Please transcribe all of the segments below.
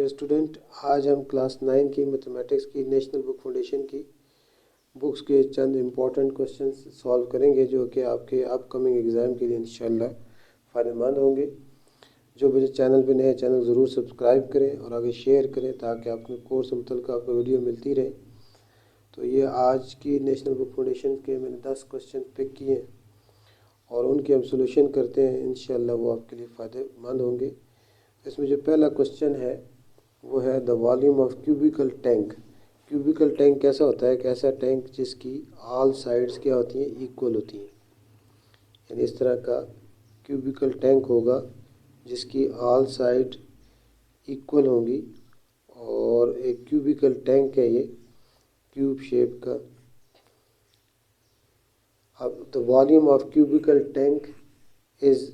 Dear student, आज हम class 9 की मैथमेटिक्स की नेशनल बुक फाउंडेशन की बुक्स के चंद इम्पॉर्टेंट क्वेश्चंस सॉल्व करेंगे जो कि आपके अपकमिंग एग्ज़ाम के लिए इंशाल्लाह फ़ायदेमंद होंगे। जो मेरे चैनल पे नए चैनल ज़रूर सब्सक्राइब करें और आगे शेयर करें ताकि आपके कोर्स से मुतल्लिक़ आपको वीडियो मिलती रहे। तो ये आज की नेशनल बुक फाउंडेशन के मैंने 10 क्वेश्चन पिक किए हैं और उनके हम सोल्यूशन करते हैं। इंशाल्लाह वो आपके लिए फ़ायदेमंद होंगे। इसमें जो पहला क्वेश्चन है वो है the volume of cubical tank. Cubical tank कैसा होता है? एक ऐसा टैंक जिसकी ऑल साइड्स क्या होती हैं? इक्वल होती हैं। यानी इस तरह का क्यूबिकल टैंक होगा जिसकी ऑल साइड इक्वल होंगी और एक क्यूबिकल टैंक है ये क्यूब शेप का। अब the volume of cubical tank is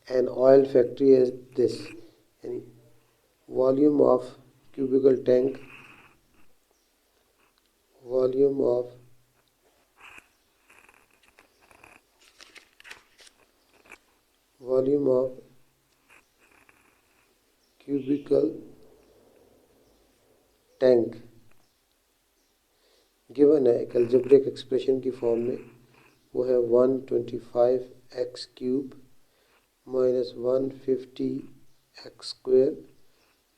an oil factory as this. यानी volume of cubical tank, volume of cubical tank given है एक अलजेब्रिक एक्सप्रेशन की फॉर्म में। वो है 125x cube minus 150x square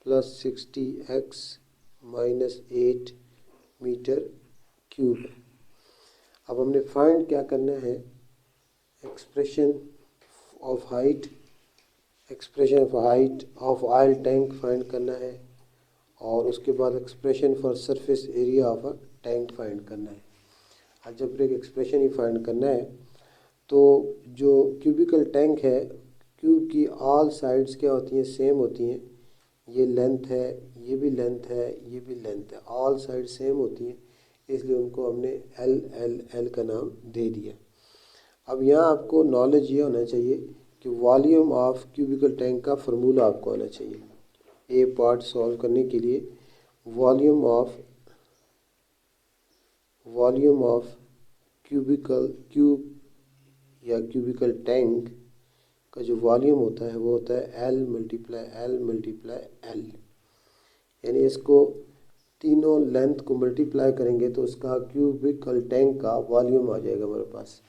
plus 60x minus 8 metre cube. अब हमने find क्या करना है? Expression of height of oil tank find करना है और उसके बाद expression for surface area of a tank find करना है। अलजेब्रिक एक्सप्रेशन ही फाइंड करना है। तो जो क्यूबिकल टैंक है, क्यूब की ऑल साइड्स क्या होती हैं? सेम होती हैं। ये लेंथ है, ये भी लेंथ है, ये भी लेंथ है, ऑल साइड सेम होती हैं, इसलिए उनको हमने एल का नाम दे दिया। अब यहाँ आपको नॉलेज ये होना चाहिए कि वॉल्यूम ऑफ क्यूबिकल टैंक का फार्मूला आपको आना चाहिए। ए पार्ट सॉल्व करने के लिए वॉल्यूम ऑफ क्यूब या क्यूबिकल टैंक का जो वॉल्यूम होता है वो होता है एल मल्टीप्लाई एल। यानी इसको तीनों लेंथ को मल्टीप्लाई करेंगे तो उसका क्यूबिकल टैंक का वॉल्यूम आ जाएगा हमारे पास।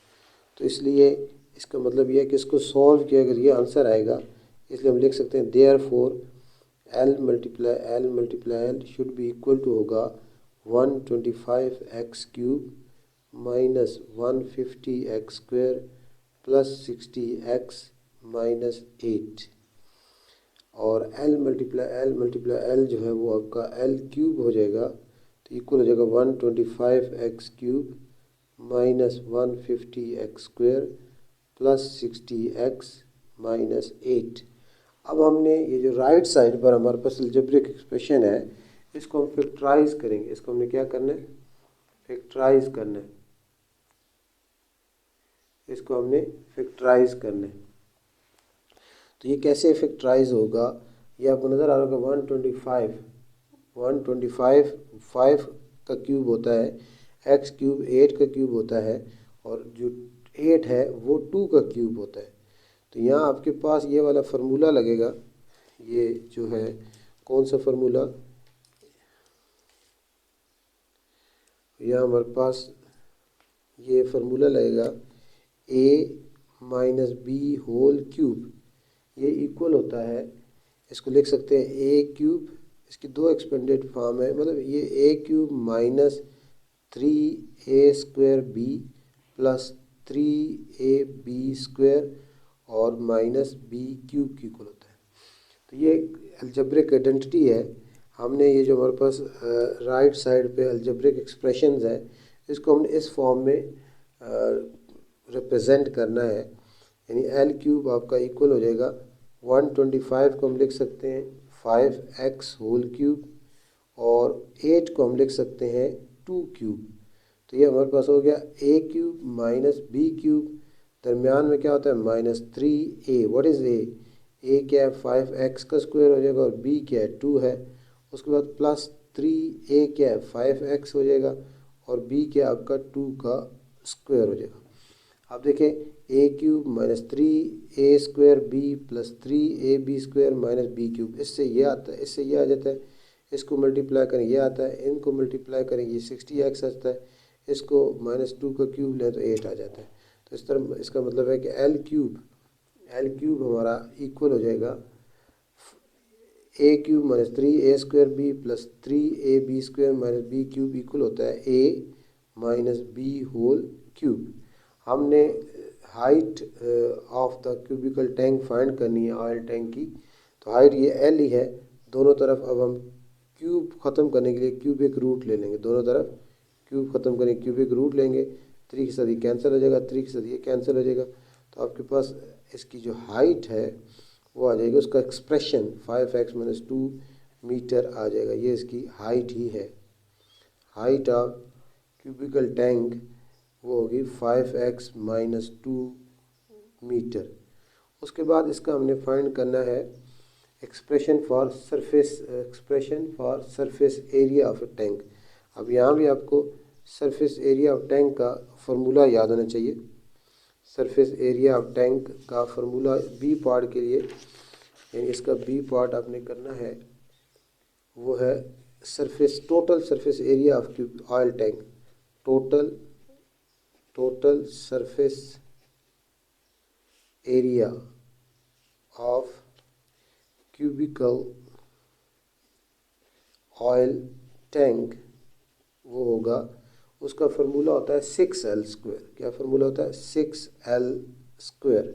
तो इसलिए इसका मतलब यह है कि इसको सॉल्व किया अगर ये आंसर आएगा, इसलिए हम लिख सकते हैं therefore L multiply L should be equal to होगा 125x cube minus 150x square plus 60x minus 8 और एल मल्टीप्लाई एल जो है वो आपका एल क्यूब हो जाएगा तो इक्वल हो जाएगा 125x cube minus 150x square plus 60x minus 8। अब हमने ये जो राइट साइड पर हमारे पास अलजेब्रिक एक्सप्रेशन है इसको हम फैक्टराइज करेंगे। इसको हमने क्या करना है? फैक्टराइज करना है। इसको हमने फैक्टराइज करना है। तो ये कैसे फैक्टराइज होगा? ये आपको नज़र आ रहा होगा 125 5 का क्यूब होता है, x क्यूब 8 का क्यूब होता है और जो 8 है वो 2 का क्यूब होता है। तो यहाँ आपके पास ये वाला फार्मूला लगेगा। ये जो है कौन सा फार्मूला? यहाँ हमारे पास ये फार्मूला लगेगा a minus B whole cube. ये इक्वल होता है, इसको लिख सकते हैं a क्यूब, इसकी दो एक्सपेंडेड फॉर्म है, मतलब ये a cube minus 3a square b plus 3ab square और माइनस b क्यूब की इक्वल होता है। तो ये अलजेब्रिक आइडेंटिटी है। हमने ये जो हमारे पास राइट साइड पे अलजेब्रिक एक्सप्रेशंस है इसको हमने इस फॉर्म में रिप्रेजेंट करना है। यानी एल क्यूब आपका इक्वल हो जाएगा 125 को हम लिख सकते हैं 5x होल क्यूब और 8 को हम लिख सकते हैं 2 क्यूब। तो ये हमारे पास हो गया a cube minus B cube, दरमियान में क्या होता है? Minus 3a। What is a क्या है? 5x का स्क्वायर हो जाएगा और b क्या है? 2 है। उसके बाद प्लस 3a क्या है? 5x हो जाएगा और b क्या है आपका? 2 का स्क्वायर हो जाएगा। अब देखें A cube minus 3a² plus 3ab² minus B cube. इससे ये आता है, इससे ये आ जाता है, इसको मल्टीप्लाई करें ये आता है, इनको मल्टीप्लाई करेंगे ये 60x आता है, इसको -2 का क्यूब लें तो 8 आ जाता है। तो इस तरह इसका मतलब है कि एल क्यूब हमारा इक्वल हो जाएगा A cube minus 3a² plus 3ab² minus B cube equal होता है a minus B whole cube. हमने height of the cubical tank find करनी है ऑयल टैंक की, तो हाइट ये एल ही है दोनों तरफ। अब हम क्यूब ख़त्म करने के लिए क्यूबिक रूट ले लेंगे, दोनों तरफ क्यूब ख़त्म करेंगे, क्यूबिक रूट लेंगे, 3 के साथ ये कैंसिल हो जाएगा, 3 के साथ ये कैंसिल हो जाएगा। तो आपके पास इसकी जो हाइट है वो आ जाएगी, उसका एक्सप्रेशन 5x - 2 मीटर आ जाएगा। ये इसकी हाइट ही है, हाइट ऑफ क्यूबिकल टैंक वो होगी 5x - 2 मीटर। उसके बाद इसका हमने फाइंड करना है expression for surface area of A tank. अब यहाँ भी आपको सरफेस एरिया ऑफ टैंक का फार्मूला याद होना चाहिए। सरफेस एरिया ऑफ टैंक का फार्मूला बी पार्ट के लिए, यानी इसका बी पार्ट आपने करना है वो है total surface area of oil tank, total surface area of cubicle oil tank वो होगा, उसका फार्मूला होता है 6l²। क्या फार्मूला होता है? 6l²।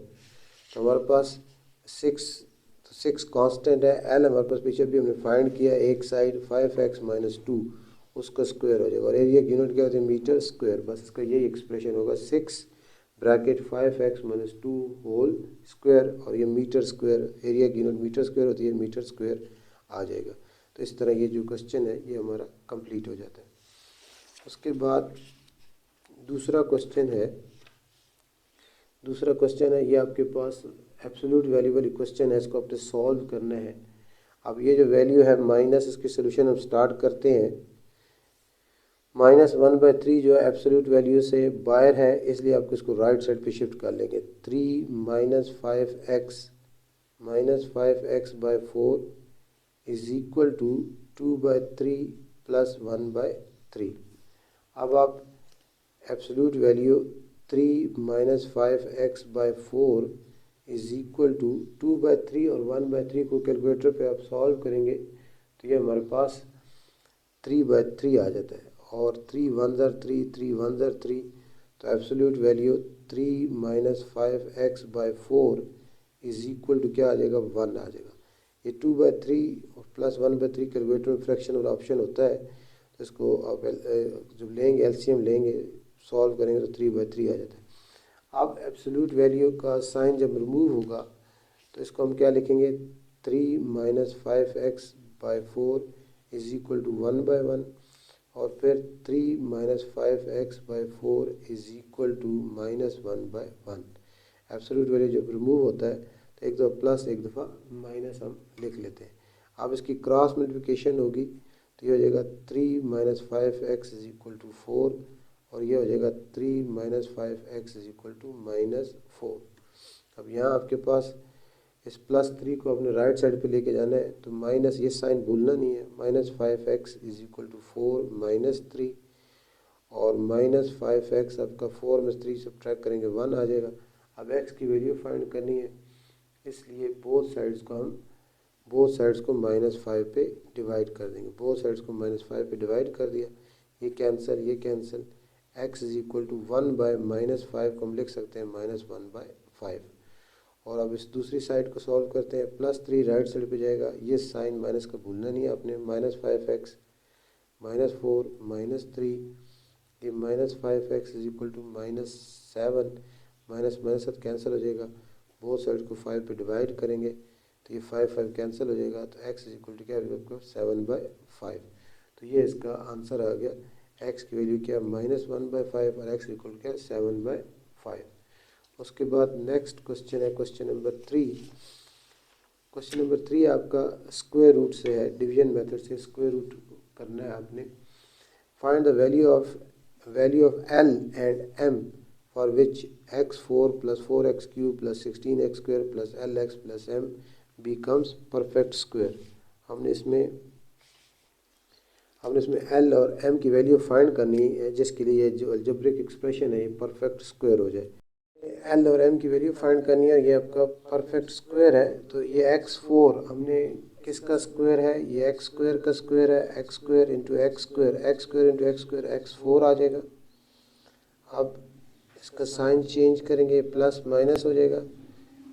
तो हमारे पास 6 कांस्टेंट है, l हमारे पास पीछे भी हमने फाइंड किया, एक साइड 5x - 2 उसका स्क्वायर हो जाएगा, और एरिया की यूनिट क्या होती है? Metre square. बस इसका यही एक्सप्रेशन होगा 6 ब्रैकेट 5x - 2 होल स्क्वायर, और ये मीटर स्क्वायर, एरिया की यूनिट मीटर स्क्वायर होती है, मीटर स्क्वायर आ जाएगा। तो इस तरह ये जो क्वेश्चन है ये हमारा कंप्लीट हो जाता है। उसके बाद दूसरा क्वेश्चन है, ये आपके पास एब्सोल्यूट वैल्यू वाली क्वेश्चन है, इसको आपने सॉल्व करना है। अब ये जो वैल्यू है माइनस, इसकी सोल्यूशन हम स्टार्ट करते हैं। -1/3 जो है एब्सोल्यूट वैल्यू से बाहर है, इसलिए आपको इसको राइट साइड पे शिफ्ट कर लेंगे। 3 - 5x/4 is equal to 2/3 plus 1/3। अब आप absolute value 3 - 5x/4 is equal to 2/3 और 1/3 को कैलकुलेटर पे आप सॉल्व करेंगे तो ये हमारे पास 3/3 आ जाता है, और 3 1 ज़र 3, 3 1 ज़र 3, तो absolute value 3 - 5x/4 is equal to क्या आ जाएगा? 1 आ जाएगा। ये 2/3 और प्लस 1/3 कैलकुलेटर में फ्रैक्शन वाला ऑप्शन होता है, तो इसको आप जब लेंगे एलसीएम लेंगे, सॉल्व करेंगे तो 3/3 आ जाता है। अब एब्सोल्यूट वैल्यू का साइन जब रिमूव होगा तो इसको हम क्या लिखेंगे? 3 - 5x/4 इज इक्वल टू 1/1, और फिर 3 - 5x/4 is equal to -1/1। Absolute value जब रिमूव होता है तो एक दफ़ा प्लस एक दफ़ा माइनस हम लिख लेते हैं। अब इसकी क्रॉस मल्टीप्लिकेशन होगी तो ये हो जाएगा 3 - 5x इज इक्वल टू 4, और ये हो जाएगा 3 - 5x इज इक्वल टू -4। अब यहाँ आपके पास इस +3 को अपने राइट साइड पे लेके जाना है, तो माइनस ये साइन भूलना नहीं है। -5x इज इक्वल टू 4 - 3, और -5x आपका 4 में 3 सब्ट्रैक्ट करेंगे 1 आ जाएगा। अब x की वैल्यू फाइंड करनी है, इसलिए बोथ साइड्स को -5 पे डिवाइड कर देंगे। बोथ साइड्स को -5 पे डिवाइड कर दिया, ये cancel, x is equal to 1/-5 को हम लिख सकते हैं -1/5। और अब इस दूसरी साइड को सॉल्व करते हैं। +3 राइट साइड पे जाएगा, ये साइन माइनस का भूलना नहीं है आपने। -5x -4 -3, ये -5x is equal to -7, minus साथ कैंसिल हो जाएगा। बोथ साइड को 5 पे डिवाइड करेंगे तो ये 5 कैंसिल हो जाएगा, तो x इज इक्वल टू क्या होगा? 7/5। तो ये इसका आंसर आ गया। x की वैल्यू क्या? -1/5, और x इक्वल टू क्या? 7/5। उसके बाद नेक्स्ट क्वेश्चन है क्वेश्चन नंबर 3। क्वेश्चन नंबर 3 आपका स्क्वायर रूट से है, डिवीजन मेथड से स्क्वायर रूट करना है आपने। Find the value of L and M for which x4 + 4x³ + 16x² + lx + m becomes perfect square. हमने इसमें l और m की वैल्यू फाइंड करनी है, जिसके लिए ये जो अलजेब्रिक एक्सप्रेशन है ये परफेक्ट स्क्वायर हो जाए। l और m की वैल्यू फाइंड करनी है, ये आपका परफेक्ट स्क्वायर है। तो ये x4 हमने किसका स्क्वायर है, ये x² का स्क्वायर है, x² × x², x4 आ जाएगा। अब इसका साइन चेंज करेंगे, प्लस माइनस हो जाएगा।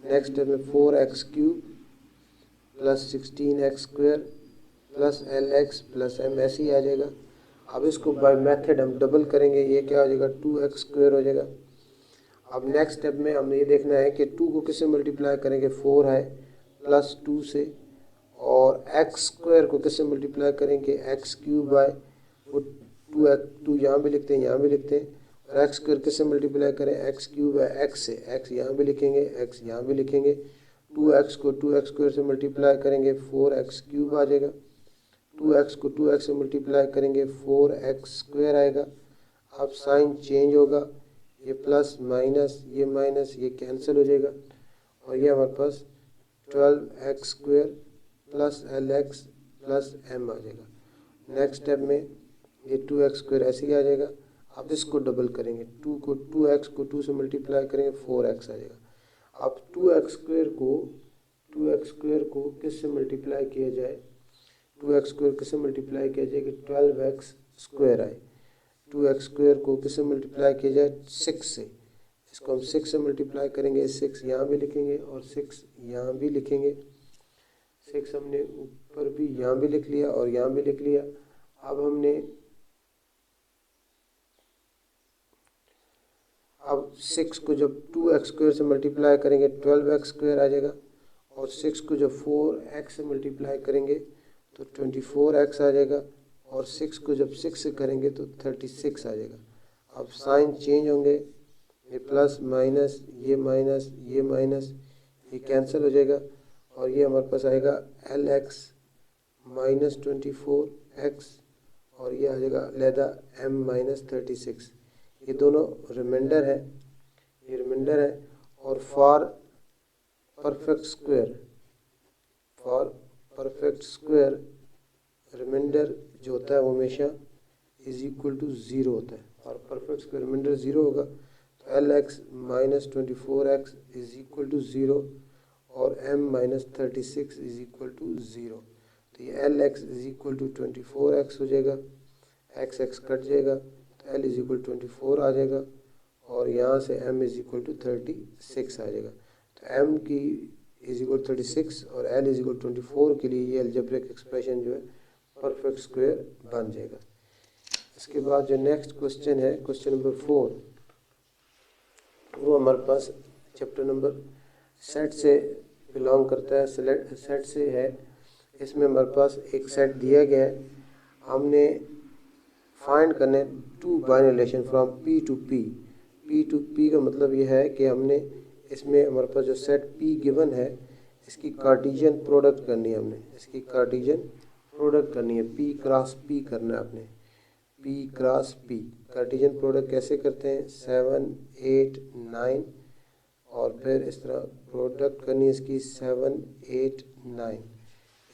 नेक्स्ट स्टेप में 4x³ + 16x² + lx + m ऐसे ही आ जाएगा। अब इसको बाय मेथड हम डबल करेंगे, ये क्या हो जाएगा, 2x² हो जाएगा। अब नेक्स्ट स्टेप में हमें ये देखना है कि 2 को किससे मल्टीप्लाई करेंगे, 4 है प्लस 2 से, और x² को किससे मल्टीप्लाई करेंगे, x³ बाय वो 2 यहाँ भी लिखते हैं, यहाँ भी लिखते हैं। और x² किससे मल्टीप्लाई करें, x³ बाय x से, x यहाँ भी लिखेंगे, x यहाँ भी लिखेंगे। 2x को 2x² से मल्टीप्लाई करेंगे, 4x³ आ जाएगा। 2x को 2x से मल्टीप्लाई करेंगे, 4x² आएगा। अब साइन चेंज होगा, ये प्लस माइनस, ये माइनस, ये कैंसिल हो जाएगा, और ये हमारे पास 12x² + lx + m आ जाएगा। नेक्स्ट स्टेप में ये 2x² ऐसे ही आ जाएगा। अब इसको डबल करेंगे, 2x को 2 से मल्टीप्लाई करेंगे, 4x आ जाएगा। अब 2x² को किससे मल्टीप्लाई किया जाए, 2x² किससे मल्टीप्लाई किया जाए कि 12x² आए। 2x² को किससे मल्टीप्लाई किया जाए, 6 से। इसको हम 6 से मल्टीप्लाई करेंगे, 6 यहाँ भी लिखेंगे और 6 यहाँ भी लिखेंगे। 6 हमने ऊपर भी यहाँ भी लिख लिया और यहाँ भी लिख लिया। अब 6 को जब 2x² से मल्टीप्लाई करेंगे 12x² आ जाएगा, और 6 को जब 4x से मल्टीप्लाई करेंगे तो 24x आ जाएगा, और 6 को जब 6 से करेंगे तो 36 आ जाएगा। अब साइन चेंज होंगे, ये प्लस माइनस, ये माइनस, ये माइनस, ये कैंसिल हो जाएगा, और ये हमारे पास आएगा lx - 24x, और ये आ जाएगा लहदा m - 36। ये दोनों रिमाइंडर है, ये रिमाइंडर है। और फॉर परफेक्ट स्क्वायर रिमाइंडर जो होता है वो हमेशा = 0 होता है। और परफेक्ट स्क्वायर रिमाइंडर 0 होगा तो lx - 24x = 0 और m - 36 = 0। तो ये lx = 24x हो जाएगा, x कट जाएगा तो l = 24 आ जाएगा, और यहाँ से m = 36 आ जाएगा। तो m की = 36 और l = 24 के लिए ये अलजेब्रिक एक्सप्रेशन जो है परफेक्ट स्क्वायर बन जाएगा। इसके बाद जो नेक्स्ट क्वेश्चन है, क्वेश्चन नंबर 4, वो हमारे पास चैप्टर नंबर सेट से बिलोंग करता है, सेट से है। इसमें हमारे पास एक सेट दिया गया है, हमने फाइंड करने 2 binary relation from P to P। P to P का मतलब ये है कि हमने इसमें हमारे पास जो सेट P गिवन है इसकी कार्टेशियन प्रोडक्ट करनी है, हमने इसकी कार्टेशियन प्रोडक्ट करनी है, P क्रॉस P करना है आपने, P cross P। Cartesian product कैसे करते हैं, 7 8 9, और फिर इस तरह प्रोडक्ट करनी है इसकी 7 8 9।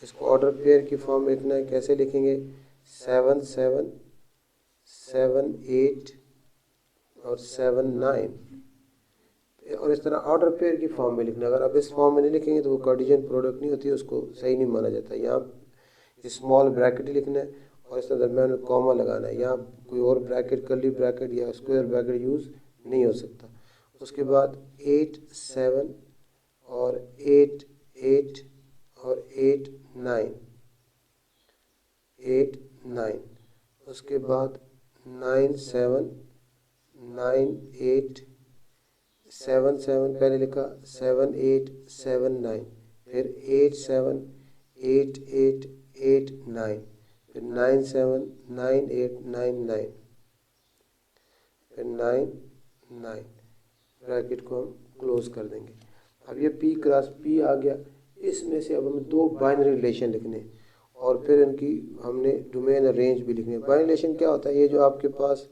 इसको ऑर्डर पेयर की फॉर्म में लिखना है, कैसे लिखेंगे, 7 7 7 8 और 7 9, और इस तरह ऑर्डर पेयर की फॉर्म में लिखना। अगर आप इस फॉर्म में नहीं लिखेंगे तो वो कार्टेशियन प्रोडक्ट नहीं होती, उसको सही नहीं माना जाता। यहाँ स्मॉल ब्रैकेट ही लिखना है और इसके दरम्यान में कॉमा लगाना है, यहाँ कोई और ब्रैकेट, कर्ली ब्रैकेट या स्क्वायर ब्रैकेट यूज़ नहीं हो सकता। उसके बाद 8 7 और 8 8 और 8 9 8 9, उसके बाद 9 7 9 8 7 7 पहले लिखा, 7 8 7 9, फिर 8 7 8 8 8 9, फिर 9 7 9 8 9 9, फिर 9 9। ब्रैकेट को हम क्लोज कर देंगे। अब ये P क्रॉस P आ गया, इसमें से अब हमें 2 बाइनरी रिलेशन लिखने और फिर इनकी हमने डोमेन और रेंज भी लिखने। बाइनरी रिलेशन क्या होता है, ये जो आपके पास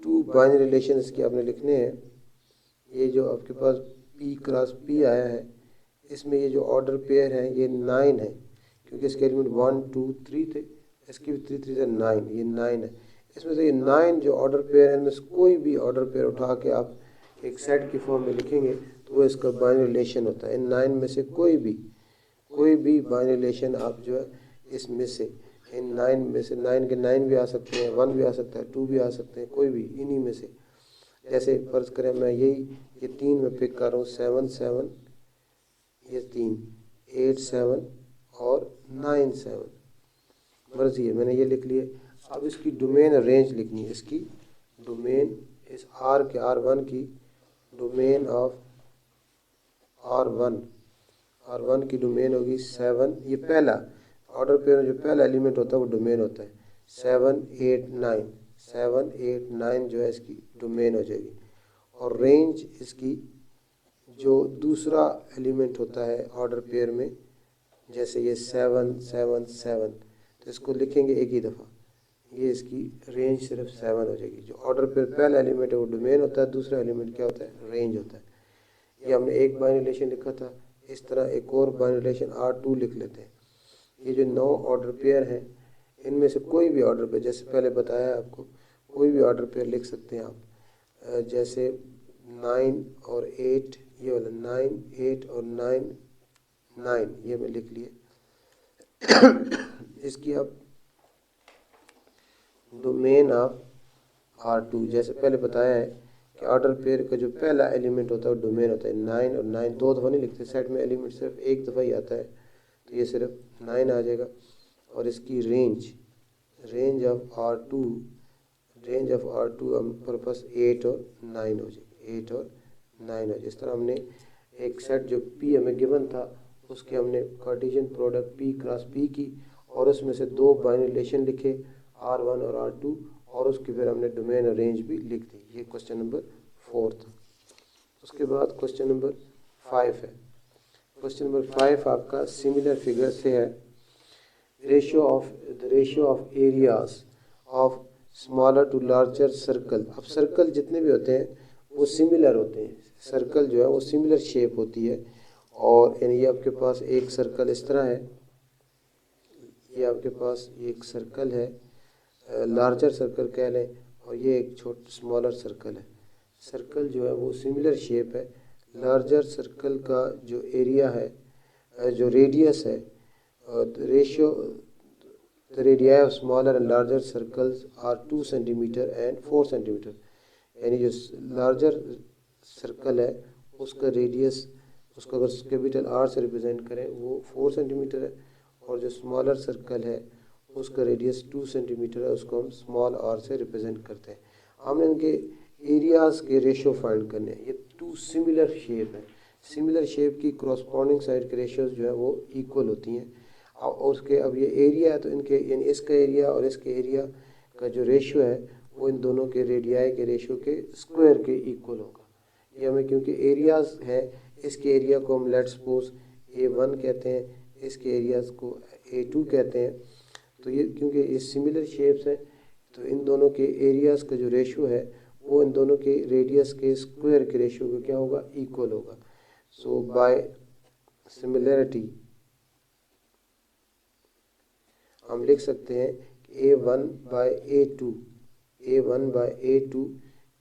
2 बाइनरी रिलेशन इसके आपने लिखने हैं, ये जो आपके पास P क्रॉस P आया है, इसमें ये जो ऑर्डर पेयर है ये 9 है, क्योंकि इसके एलिमेंट 1 2 3 थे, इसकी भी 3 3 से 9, ये 9 है। इसमें से ये 9 जो ऑर्डर पेयर है, इनमें से कोई भी ऑर्डर पेयर उठा के आप एक सेट की फॉर्म में लिखेंगे तो वो इसका बाइनरी रिलेशन होता है। इन 9 में से कोई भी बाइनरी रिलेशन आप जो है इसमें से, इन 9 में से 9 के 9 भी आ सकते हैं, 1 भी आ सकता है, 2 भी आ सकते हैं, कोई भी इन्हीं में से। जैसे फर्ज करें मैं ये 3 में पिक कर रहा हूँ, 7 7, ये 3 8 7 और 9 7, मर्जी है, मैंने ये लिख लिए। अब इसकी डोमेन रेंज लिखनी है, इसकी डोमेन इस आर के R1 की डोमेन ऑफ R1 की डोमेन होगी 7, ये पहला ऑर्डर पेयर में जो पहला एलिमेंट होता है वो डोमेन होता है 7 8 9, 7 8 9 जो है इसकी डोमेन हो जाएगी। और रेंज इसकी जो दूसरा एलिमेंट होता है ऑर्डर पेयर में, जैसे ये 7 7 7, तो इसको लिखेंगे एक ही दफ़ा, ये इसकी रेंज सिर्फ 7 हो जाएगी। जो ऑर्डर पेयर पहला एलिमेंट है वो डोमेन होता है, दूसरा एलिमेंट क्या होता है, रेंज होता है। ये हमने एक बाइनरी रिलेशन लिखा था, इस तरह एक और बाइनरी रिलेशन R2 लिख लेते हैं। ये जो 9 ऑर्डर पेयर हैं, इनमें से कोई भी ऑर्डर पेयर, जैसे पहले बताया आपको, कोई भी ऑर्डर पेयर लिख सकते हैं आप। जैसे 9 और 8, ये वाला 9 8 और 9 9, ये मैं लिख लिए। इसकी आप डोमेन ऑफ R2, जैसे पहले बताया है कि ऑर्डर पेयर का जो पहला एलिमेंट होता है वो डोमेन होता है। 9 और 9 दो दफ़ा नहीं लिखते, सेट में एलिमेंट सिर्फ एक दफ़ा ही आता है, तो ये सिर्फ 9 आ जाएगा। और इसकी रेंज ऑफ R2 हमारे पास 8 और 9 हो जाएगी, 8 और 9 हो जाए। इस तरह हमने एक सेट जो P हमें गिवन था उसके हमने Cartesian product P cross P की, और उसमें से दो बाइनरी रिलेशन लिखे R1 और R2, और उसकी फिर हमने डोमेन और रेंज भी लिख दी। ये क्वेश्चन नंबर 4 था। उसके बाद क्वेश्चन नंबर 5 है। क्वेश्चन नंबर 5 आपका सिमिलर फिगर से है, ratio of areas of smaller to larger circle. अब सर्कल जितने भी होते हैं वो सिमिलर होते हैं, सर्कल जो है वो सिमिलर शेप होती है। और ये आपके पास एक सर्कल इस तरह है, ये आपके पास एक सर्कल है, लार्जर सर्कल कह लें, और ये एक स्मॉलर सर्कल है। सर्कल जो है वो सिमिलर शेप है। लार्जर सर्कल का जो एरिया है, जो रेडियस है, the radii of smaller and larger circles are 2 centimeter and 4 centimeter। यानी जो लार्जर सर्कल है उसका रेडियस, उसको अगर कैपिटल R से रिप्रेजेंट करें वो 4 सेंटीमीटर है, और जो स्मॉलर सर्कल है उसका रेडियस 2 सेंटीमीटर है, उसको हम स्मॉल r से रिप्रेजेंट करते हैं। हमने इनके एरियाज के रेशियो फाइंड करने हैं। ये 2 सिमिलर शेप है, सिमिलर शेप की क्रॉसपॉन्डिंग साइड के रेशियोज जो है वो इक्वल होती हैं। और उसके अब ये एरिया है तो इनके यानी इसका एरिया और इसके एरिया का जो रेशियो है वो इन दोनों के रेडियाई के रेशियो के स्क्वायर के इक्वल होगा। ये हमें क्योंकि एरियाज है, इसके एरिया को हम लेट्स सपोज A1 कहते हैं, इसके एरियाज को A2 कहते हैं। तो ये क्योंकि ये सिमिलर शेप्स हैं तो इन दोनों के एरियाज़ का जो रेशियो है वो इन दोनों के रेडियस के स्क्वायर के रेशियो को क्या होगा, इक्वल होगा। सो बाय सिमिलैरिटी हम लिख सकते हैं कि A1 बाय A2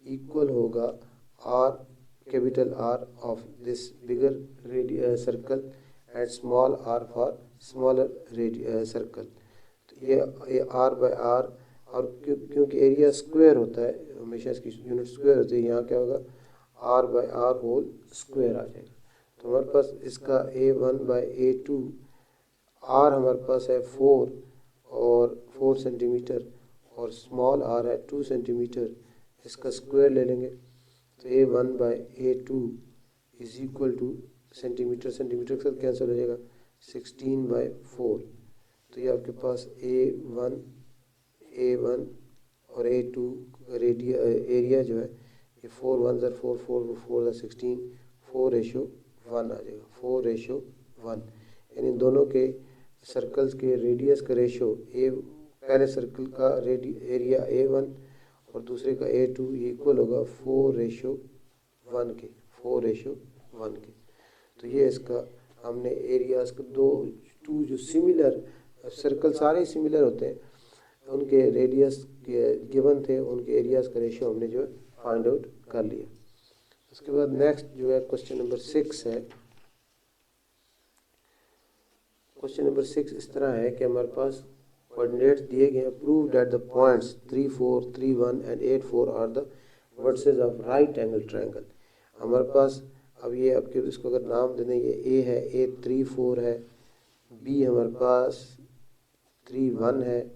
इक्वल होगा R, capital R of this bigger circle and small r for smaller circle. तो ये R बाय R, और क्योंकि एरिया स्क्वायर होता है, हमेशा इसकी यूनिट स्क्वायर होती है, यहाँ क्या होगा R by R whole square आ जाएगा। तो हमारे पास इसका A1 बाय A2, R हमारे पास है 4 सेंटीमीटर और स्मॉल r है 2 सेंटीमीटर, इसका स्क्वायर ले लेंगे तो A1 by A2 is equal to centimetre के साथ कैंसिल हो जाएगा 16 बाय 4। तो ये आपके पास A1 और A2 एरिया जो है ये 4 1 4 4 4 16 4:1 आ जाएगा, 4:1। यानी दोनों के सर्कल्स के रेडियस का रेशो, पहले सर्कल का एरिया A1 और दूसरे का A2 ये इक्वल होगा 4:1 के। 4:1 के। तो ये इसका हमने एरियाज़ को टू जो सिमिलर सर्कल सारे सिमिलर होते हैं, उनके रेडियस के गिवन थे, उनके एरियाज़ का रेशियो हमने जो है फाइंड आउट कर लिया। उसके बाद नेक्स्ट जो है क्वेश्चन नंबर 6 है। क्वेश्चन नंबर 6 इस तरह है कि हमारे पास कोऑर्डिनेट्स दिए गए हैं। Prove that the points 3, 4, 3, 1 and 8, 4 are the vertices of right angle triangle. हमारे पास अब ये आपके इसको अगर नाम दे दें, ये ए है, ए 3, 4 है, बी हमारे पास 3, 1 है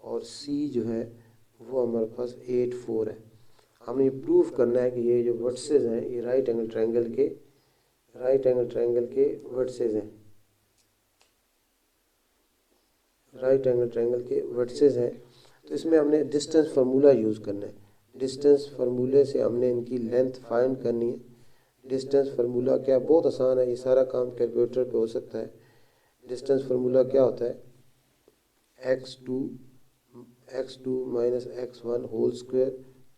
और सी जो है वो हमारे पास 8, 4 है। हमें ये प्रूव करना है कि ये जो वर्सेस हैं ये राइट एंगल ट्रायंगल के वर्सेस हैं, राइट एंगल ट्रायंगल के वर्सेस हैं। तो इसमें हमने डिस्टेंस फार्मूला यूज़ करना है। डिस्टेंस फार्मूले से हमने इनकी लेंथ फाइंड करनी है। डिस्टेंस फार्मूला क्या, बहुत आसान है, ये सारा काम कैलकुलेटर पे हो सकता है। डिस्टेंस फार्मूला क्या होता है, x2 minus x1 whole square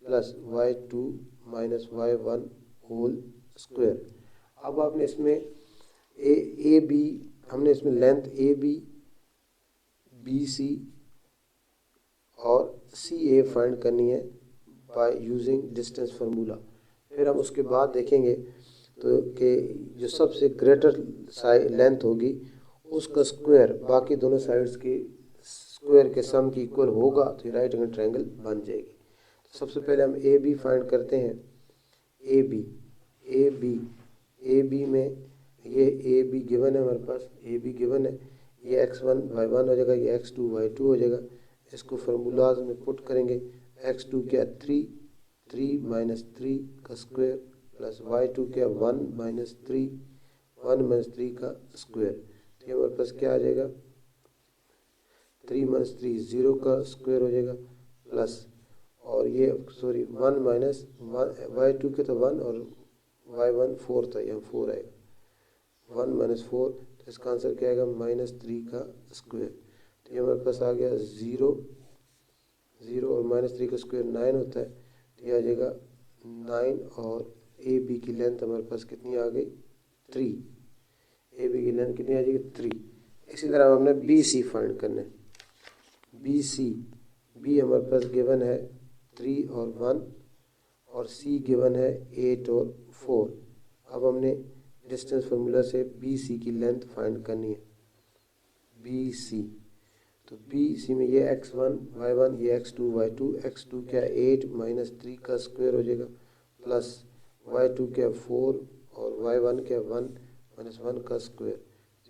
plus y2 minus y1 whole square. अब आपने इसमें ए बी, हमने इसमें length A B, B C और सी ए फाइंड करनी है बाय यूजिंग डिस्टेंस फार्मूला। फिर हम उसके बाद देखेंगे तो कि जो सबसे ग्रेटर लेंथ होगी उसका स्क्वायर बाकी दोनों साइड्स की स्क्वायर के सम की इक्वल होगा, तो राइट एंगल ट्रायंगल बन जाएगी। तो सबसे पहले हम ए बी फाइंड करते हैं। ए बी में ये ए बी गिवन है हमारे पास, ए बी गिवन है, ये x1 y1 हो जाएगा, ये x2 y2 हो जाएगा। इसको फार्मूलाज में पुट करेंगे। x2 क्या 3 माइनस 3 का स्क्वायर प्लस y2 क्या 1 माइनस 3 का स्क्वायर। तो ये हमारे पास क्या आ जाएगा, 3 माइनस 3 0 का स्क्वायर हो जाएगा प्लस, और ये 1 माइनस y2 के तो 1 और y1 4 था, यहाँ 4 आएगा, 1 माइनस 4, तो इसका आंसर क्या आएगा -3 का स्क्वायर। तो ये हमारे पास आ गया 0 और -3 का स्क्वायर 9 होता है, तो ये आ जाएगा 9 और ए बी की लेंथ हमारे पास कितनी आ गई 3। ए बी की लेंथ कितनी आ जाएगी 3। इसी तरह हमने बी सी फाइंड करना है। बी हमारे पास गिवन है 3 और 1 और सी गिवन है 8 और 4। अब हमने डिस्टेंस फार्मूला से बी सी की लेंथ फाइंड करनी है। बी सी, तो बी सी में ये x1 y1, ये x2 y2, x2 क्या 8 माइनस 3 का स्क्वायर हो जाएगा प्लस y2 क्या 4 और y1 क्या 1 माइनस 1 का स्क्वायर।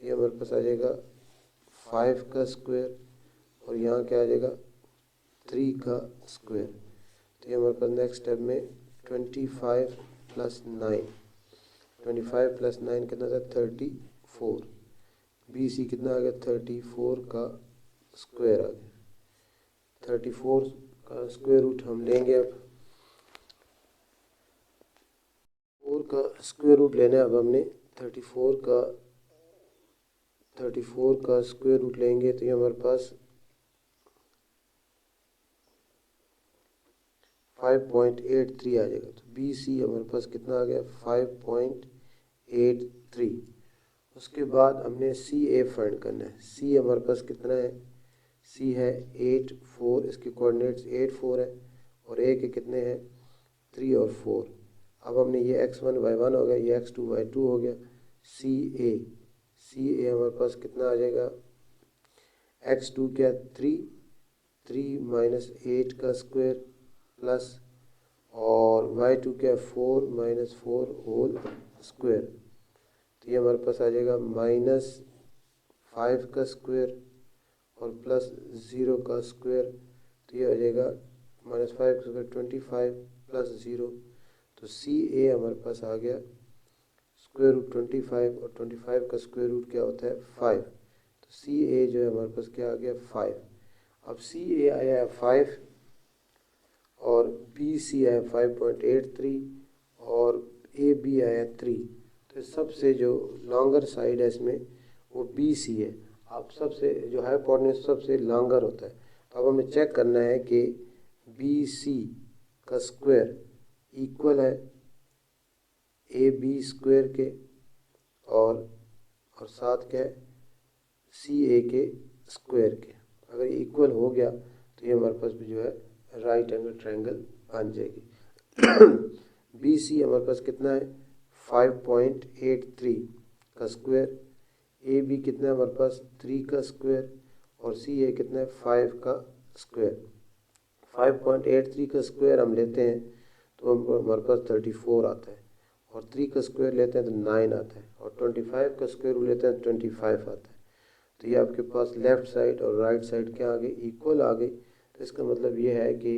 ये हमारे पास आ जाएगा 5 का स्क्वायर और यहाँ क्या आ जाएगा 3 का स्क्वायर। तो ये हमारे पास नेक्स्ट स्टेप में 25 प्लस 9 कितना था 34। बी सी कितना आ गया 34 का स्क्वायर आ गया। 34 का स्क्वायर रूट हम लेंगे। अब 4 का स्क्वायर रूट लेना है। अब हमने 34 का स्क्वायर रूट लेंगे तो ये हमारे पास 5.83 आ जाएगा। तो बी सी हमारे पास कितना आ गया 5.83। उसके बाद हमने सी ए फाइंड करना है। सी हमारे पास कितना है, सी है 8, 4, इसके कोऑर्डिनेट्स 8, 4 है और ए के कितने हैं 3 और 4। अब हमने ये x1 y1 हो गया, ये x2 y2 हो गया। सी ए हमारे पास कितना आ जाएगा x2 क्या 3 माइनस 8 का स्क्वायर प्लस और y2 क्या 4 माइनस 4 होल स्क्वायर। तो ये हमारे पास आ जाएगा -5 का स्क्वायर और प्लस 0 का स्क्वायर। तो ये आ जाएगा -5 का स्क्वायर 25 प्लस 0। तो सी ए हमारे पास आ गया स्क्वायर रूट 25 और 25 का स्क्वायर रूट क्या होता है 5। तो सी ए जो है हमारे पास क्या आ गया 5। अब सी ए आया है 5 और बी सी आया 5.83 और ए बी आया 3। तो सबसे जो लॉन्गर साइड है इसमें वो बी सी है। अब सबसे जो हाइपोटेन्यूज सबसे लॉन्गर होता है। तो अब हमें चेक करना है कि बी सी का स्क्वायर इक्वल है ए बी स्क्वायर के और साथ क्या है सी ए के स्क्वायर के। अगर इक्वल हो गया तो ये हमारे पास भी जो है राइट एंगल ट्रायंगल बन जाएगी। बी सी हमारे पास कितना है 5.83 का स्क्वायर, ए बी कितना है हमारे पास 3 का स्क्वायर और सी ए कितना है 5 का स्क्वायर। 5.83 का स्क्वायर हम लेते हैं तो हमारे पास 34 आता है और 3 का स्क्वायर लेते हैं तो 9 आता है और 25 का स्क्वायर लेते हैं तो 25 आता है। तो ये आपके पास लेफ़्ट साइड और राइट साइड क्या आ गई इक्वल आ गई। तो इसका मतलब ये है कि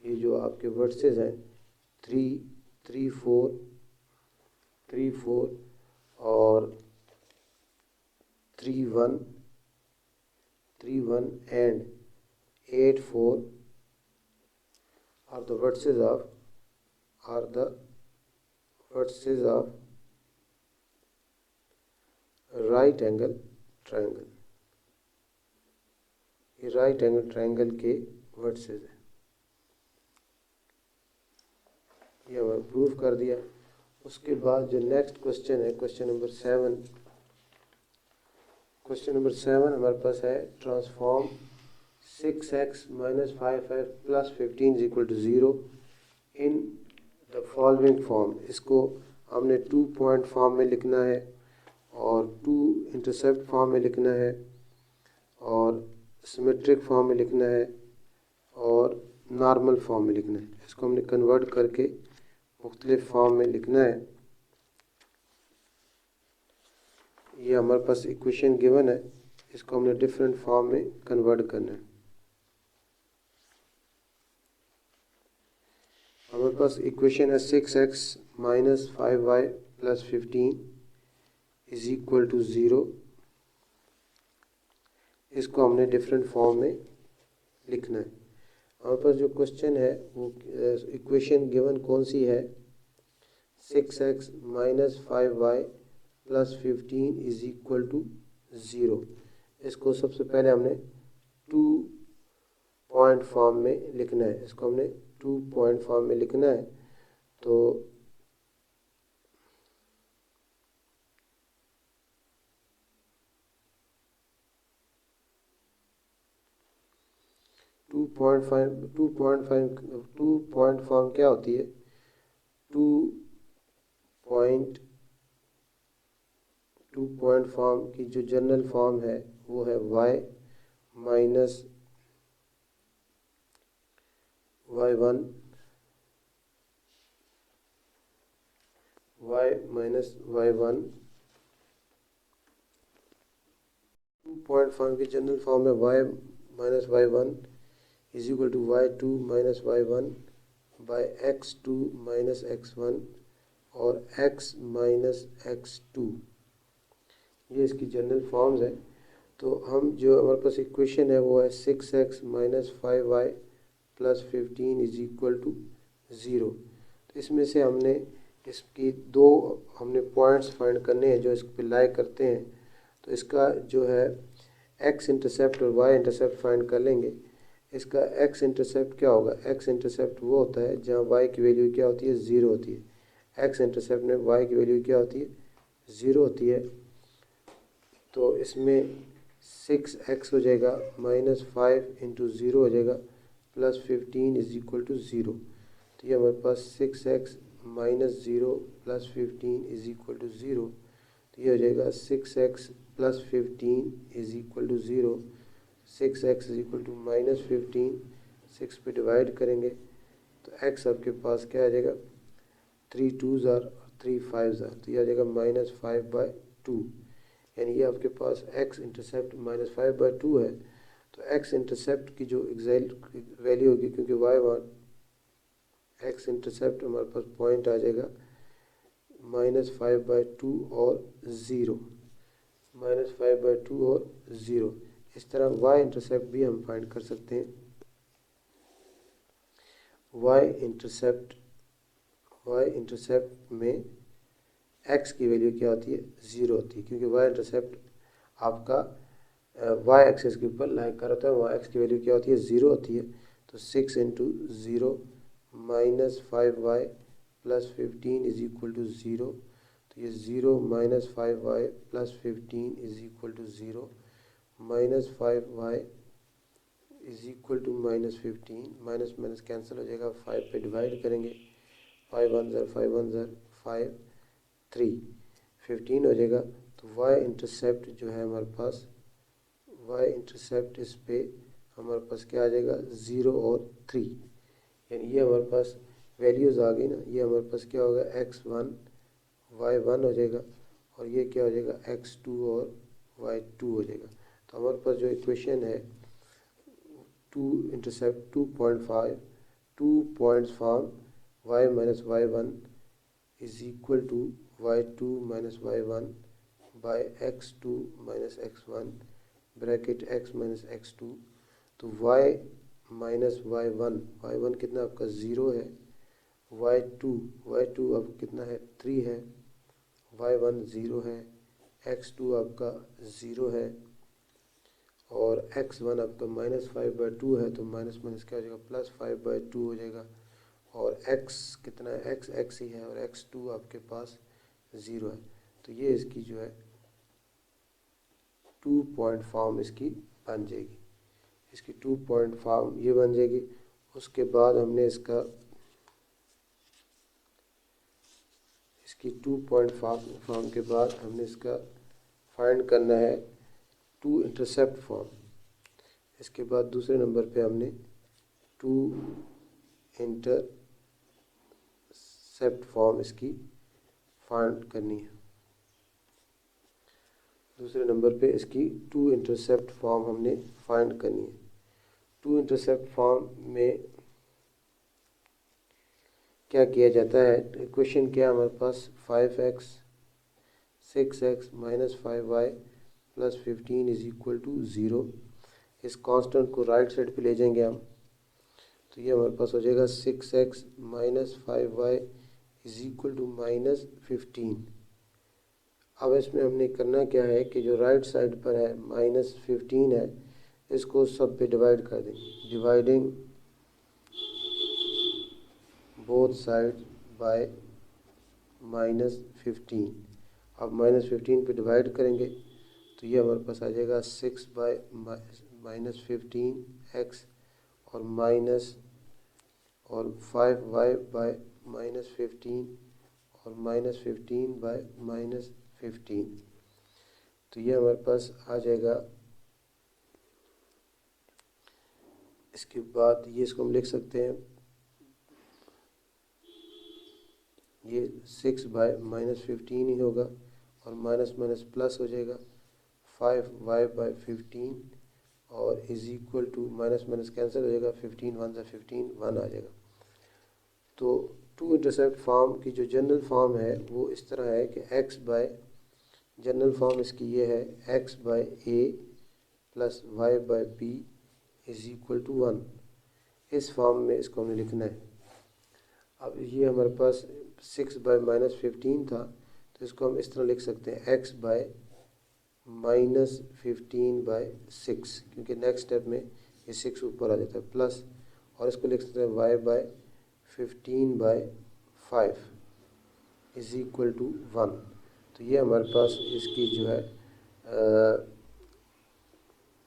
ये जो आपके वर्सेस हैं 3, 3, 4, 3, 4 और 3, 1, 3, 1 and 8, 4 are the vertices of right angle triangle। ये राइट एंगल ट्रायंगल के वर्टिसेस हैं, ये हमें प्रूव कर दिया। उसके बाद जो नेक्स्ट क्वेश्चन है क्वेश्चन नंबर 7। क्वेश्चन नंबर 7 हमारे पास है transform 6x - 5y + 15 = 0 in the following form. इसको हमने 2 पॉइंट फॉर्म में लिखना है और 2 इंटरसेप्ट फॉर्म में लिखना है और सिमेट्रिक फॉर्म में लिखना है और नॉर्मल फॉर्म में लिखना है। इसको हमने कन्वर्ट करके मुख्तलिफ फॉर्म में लिखना है। ये हमारे पास इक्वेशन गिवन है, इसको हमने डिफरेंट फॉर्म में कन्वर्ट करना है। हमारे पास इक्वेशन है 6x - 5y + 15 = 0। इसको हमने डिफरेंट फॉर्म में लिखना है। हमारे पास जो क्वेश्चन है वो इक्वेशन गिवन कौन सी है 6x - 5y + 15 = 0। इसको सबसे पहले हमने 2 पॉइंट फॉर्म में लिखना है। इसको हमने 2 पॉइंट फॉर्म में लिखना है। तो टू पॉइंट फॉर्म क्या होती है 2 पॉइंट फॉर्म की जो जनरल फॉर्म है वो है y - y1 y - y1। 2 point form की जनरल फॉर्म है y - y1 = y2 - y1 by x2 - x1 और x - x2। ये इसकी जनरल फॉर्म्स है। तो हम जो हमारे पास इक्वेशन है वो है 6x - 5y + 15 = 0। तो इसमें से हमने इसकी 2 पॉइंट्स फाइंड करने हैं जो इस पे लाई करते हैं। तो इसका जो है x इंटरसेप्ट और y इंटरसेप्ट फाइंड कर लेंगे। इसका x इंटरसेप्ट क्या होगा, x इंटरसेप्ट वो होता है जहाँ y की वैल्यू क्या होती है 0 होती है। x इंटरसेप्ट में y की वैल्यू क्या होती है 0 होती है। तो इसमें 6x हो जाएगा -5 × 0 हो जाएगा + 15 = 0। तो ये हमारे पास 6x - 0 + 15 = 0। तो ये हो जाएगा 6x + 15 = 0। 6x = -15, 6 पे डिवाइड करेंगे तो x आपके पास क्या आ जाएगा 3 2s और 3 5s। तो ये आ जाएगा -5/2। यानी ये आपके पास x इंटरसेप्ट -5/2 है। तो x इंटरसेप्ट की जो एग्जैक्ट वैल्यू होगी क्योंकि y1 x इंटरसेप्ट हमारे पास पॉइंट आ जाएगा -5/2 और 0, -5/2 और 0। इस तरह y इंटरसेप्ट भी हम फाइंड कर सकते हैं। y इंटरसेप्ट में x की वैल्यू क्या होती है 0 होती है क्योंकि y इंटरसेप्ट आपका y एक्सिस के ऊपर लाइन कर होता है। y एक्स की वैल्यू क्या होती है 0 होती है। तो 6 × 0 - 5y plus 15 is equal to 0, तो ये 0 minus 5y plus 15 is equal to 0, minus 5y is equal to minus 15, minus minus cancel हो जाएगा, 5 पे डिवाइड करेंगे, 5 1 ज़र 5 1 ज़र 5 3 15 हो जाएगा। तो y इंटरसेप्ट जो है हमारे पास, y इंटरसेप्ट इस पे हमारे पास क्या आ जाएगा 0 और 3, यानी ये हमारे पास वैल्यूज़ आ गई ना, ये हमारे पास क्या होगा x1 y1 हो जाएगा और ये क्या हो जाएगा x2 और y2 हो जाएगा। तो हमारे पास जो इक्वेशन है 2 intercept 2.5 2 points form y minus y1 is equal to y2 minus y1 by x2 minus x1 bracket x minus x2। तो y माइनस y1 कितना आपका 0 है, y2 अब कितना है 3 है, y1 0 है, x2 आपका 0 है और x1 आपका माइनस 5/2 है, तो माइनस माइनस क्या हो जाएगा प्लस 5/2 हो जाएगा और x कितना है x ही है और x2 आपके पास 0 है। तो ये इसकी जो है 2 पॉइंट फॉर्म इसकी बन जाएगी, इसकी 2 पॉइंट फॉर्म ये बन जाएगी। उसके बाद हमने इसकी 2 पॉइंट फॉर्म के बाद हमने इसका फाइंड करना है 2 इंटरसेप्ट फॉर्म। इसके बाद दूसरे नंबर पे हमने 2 इंटरसेप्ट फॉर्म इसकी फाइंड करनी है। दूसरे नंबर पे इसकी 2 इंटरसेप्ट फॉर्म हमने फाइंड करनी है। 2 इंटरसेप्ट फॉर्म में क्या किया जाता है, इक्वेशन क्या है हमारे पास 5x 6x minus 5y plus 15 is equal to 0। इस कांस्टेंट को राइट साइड पे ले जाएंगे हम, तो ये हमारे पास हो जाएगा 6x minus 5y is equal to minus 15। अब इसमें हमने करना क्या है कि जो राइट साइड पर है माइनस 15 है, इसको सब पे डिवाइड कर देंगे, dividing both side bye minus 15। अब माइनस 15 पे डिवाइड करेंगे तो ये हमारे पास आ जाएगा 6 बाय माइनस 15x और माइनस और 5y बाय माइनस 15 और माइनस 15 बाय माइनस 15। तो ये हमारे पास आ जाएगा। इसके बाद ये इसको हम लिख सकते हैं, ये 6 बाय माइनस 15 ही होगा और माइनस माइनस प्लस हो जाएगा 5y बाय 15 और is equal to minus minus cancel हो जाएगा, 15 1 से 15 1 आ जाएगा। तो 2 इंटरसेप्ट फॉर्म की जो जनरल फॉर्म है वो इस तरह है कि x बाय, जनरल फॉर्म इसकी ये है x by a plus y by b is equal to 1। इस फॉर्म में इसको हमें लिखना है। अब ये हमारे पास 6 बाय माइनस 15 था, तो इसको हम इस तरह लिख सकते हैं x बाय माइनस 15 बाय 6, क्योंकि नेक्स्ट स्टेप में ये 6 ऊपर आ जाता है प्लस, और इसको लिख सकते हैं y by 15 by 5 is equal to 1। तो ये हमारे पास इसकी जो है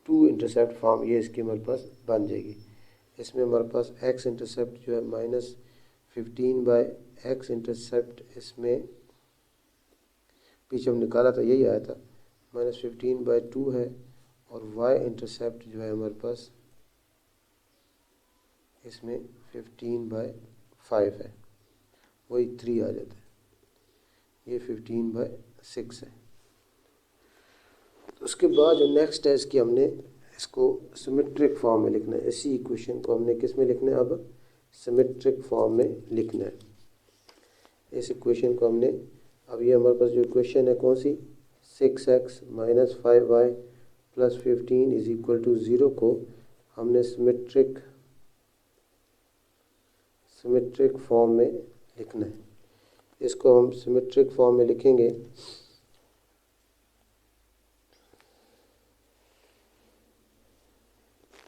2 इंटरसेप्ट फॉर्म ये इसकी हमारे पास बन जाएगी। इसमें हमारे पास x इंटरसेप्ट जो है माइनस 15 बाय x इंटरसेप्ट, इसमें पीछे हम निकाला था यही आया था, माइनस 15 बाय 2 है और y इंटरसेप्ट जो है हमारे पास इसमें 15 बाय 5 है, वही 3 आ जाता है, ये 15 बाय 6 है। तो उसके बाद जो नेक्स्ट है इसकी हमने इसको सिमेट्रिक फॉर्म में लिखना है। इसी इक्वेशन को हमने किस में लिखना है, अब सिमेट्रिक फॉर्म में लिखना है। इस इक्वेशन को हमने, अब ये हमारे पास जो इक्वेशन है कौन सी, 6x minus 5y plus 15 is equal to 0 को हमने सिमेट्रिक फॉर्म में लिखना है। इसको हम सिमेट्रिक फॉर्म में लिखेंगे।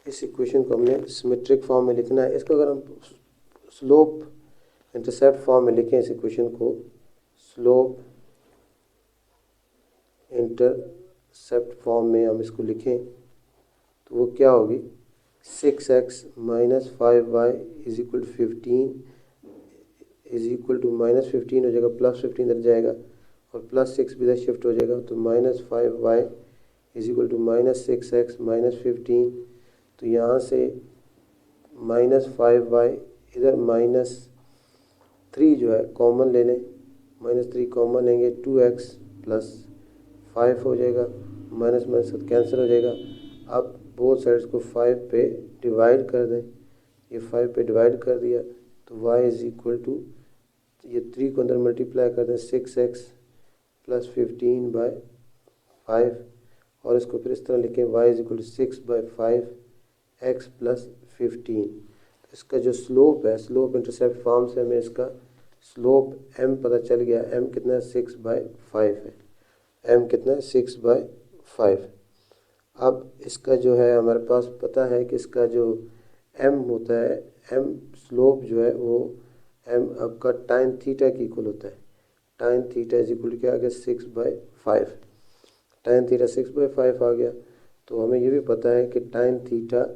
इस इक्वेशन को हमने सिमेट्रिक फॉर्म में लिखना है। इसको अगर हम स्लोप इंटरसेप्ट फॉर्म में लिखें इस इक्वेशन को, स्लोप इंटरसेप्ट फॉर्म में हम इसको लिखें तो वो क्या होगी, 6x minus 5y is equal to 15 is equal to minus 15 हो जाएगा, प्लस 15 इधर जाएगा और प्लस 6 भी इधर शिफ्ट हो जाएगा, तो minus 5y is equal to minus 6x minus 15। तो यहाँ से माइनस 5y इधर माइनस 3 जो है कॉमन ले लें, माइनस 3 कॉमन लेंगे, 2x प्लस 5 हो जाएगा, माइनस माइनस कैंसिल हो जाएगा। अब बोथ साइड्स को 5 पे डिवाइड कर दें, ये 5 पे डिवाइड कर दिया तो y इज इक्वल टू, ये 3 को अंदर मल्टीप्लाई कर दें, 6x प्लस 15 बाई 5 और इसको फिर इस तरह लिखें, y is equal to 6 by 5 x plus 15। तो इसका जो स्लोप है, स्लोप इंटरसेप्ट फॉर्म से हमें इसका स्लोप m पता चल गया, m कितना है 6 बाई 5 है, m कितना है 6 बाई 5। अब इसका जो है हमारे पास पता है कि इसका जो m होता है, m स्लोप जो है वो m आपका टाइन थीटा की इक्वल होता है, टाइन थीटा इज इक्वल टू क्या आ गया 6 बाई 5, टाइन थीटा 6 बाई 5 आ गया। तो हमें ये भी पता है कि टाइन थीटा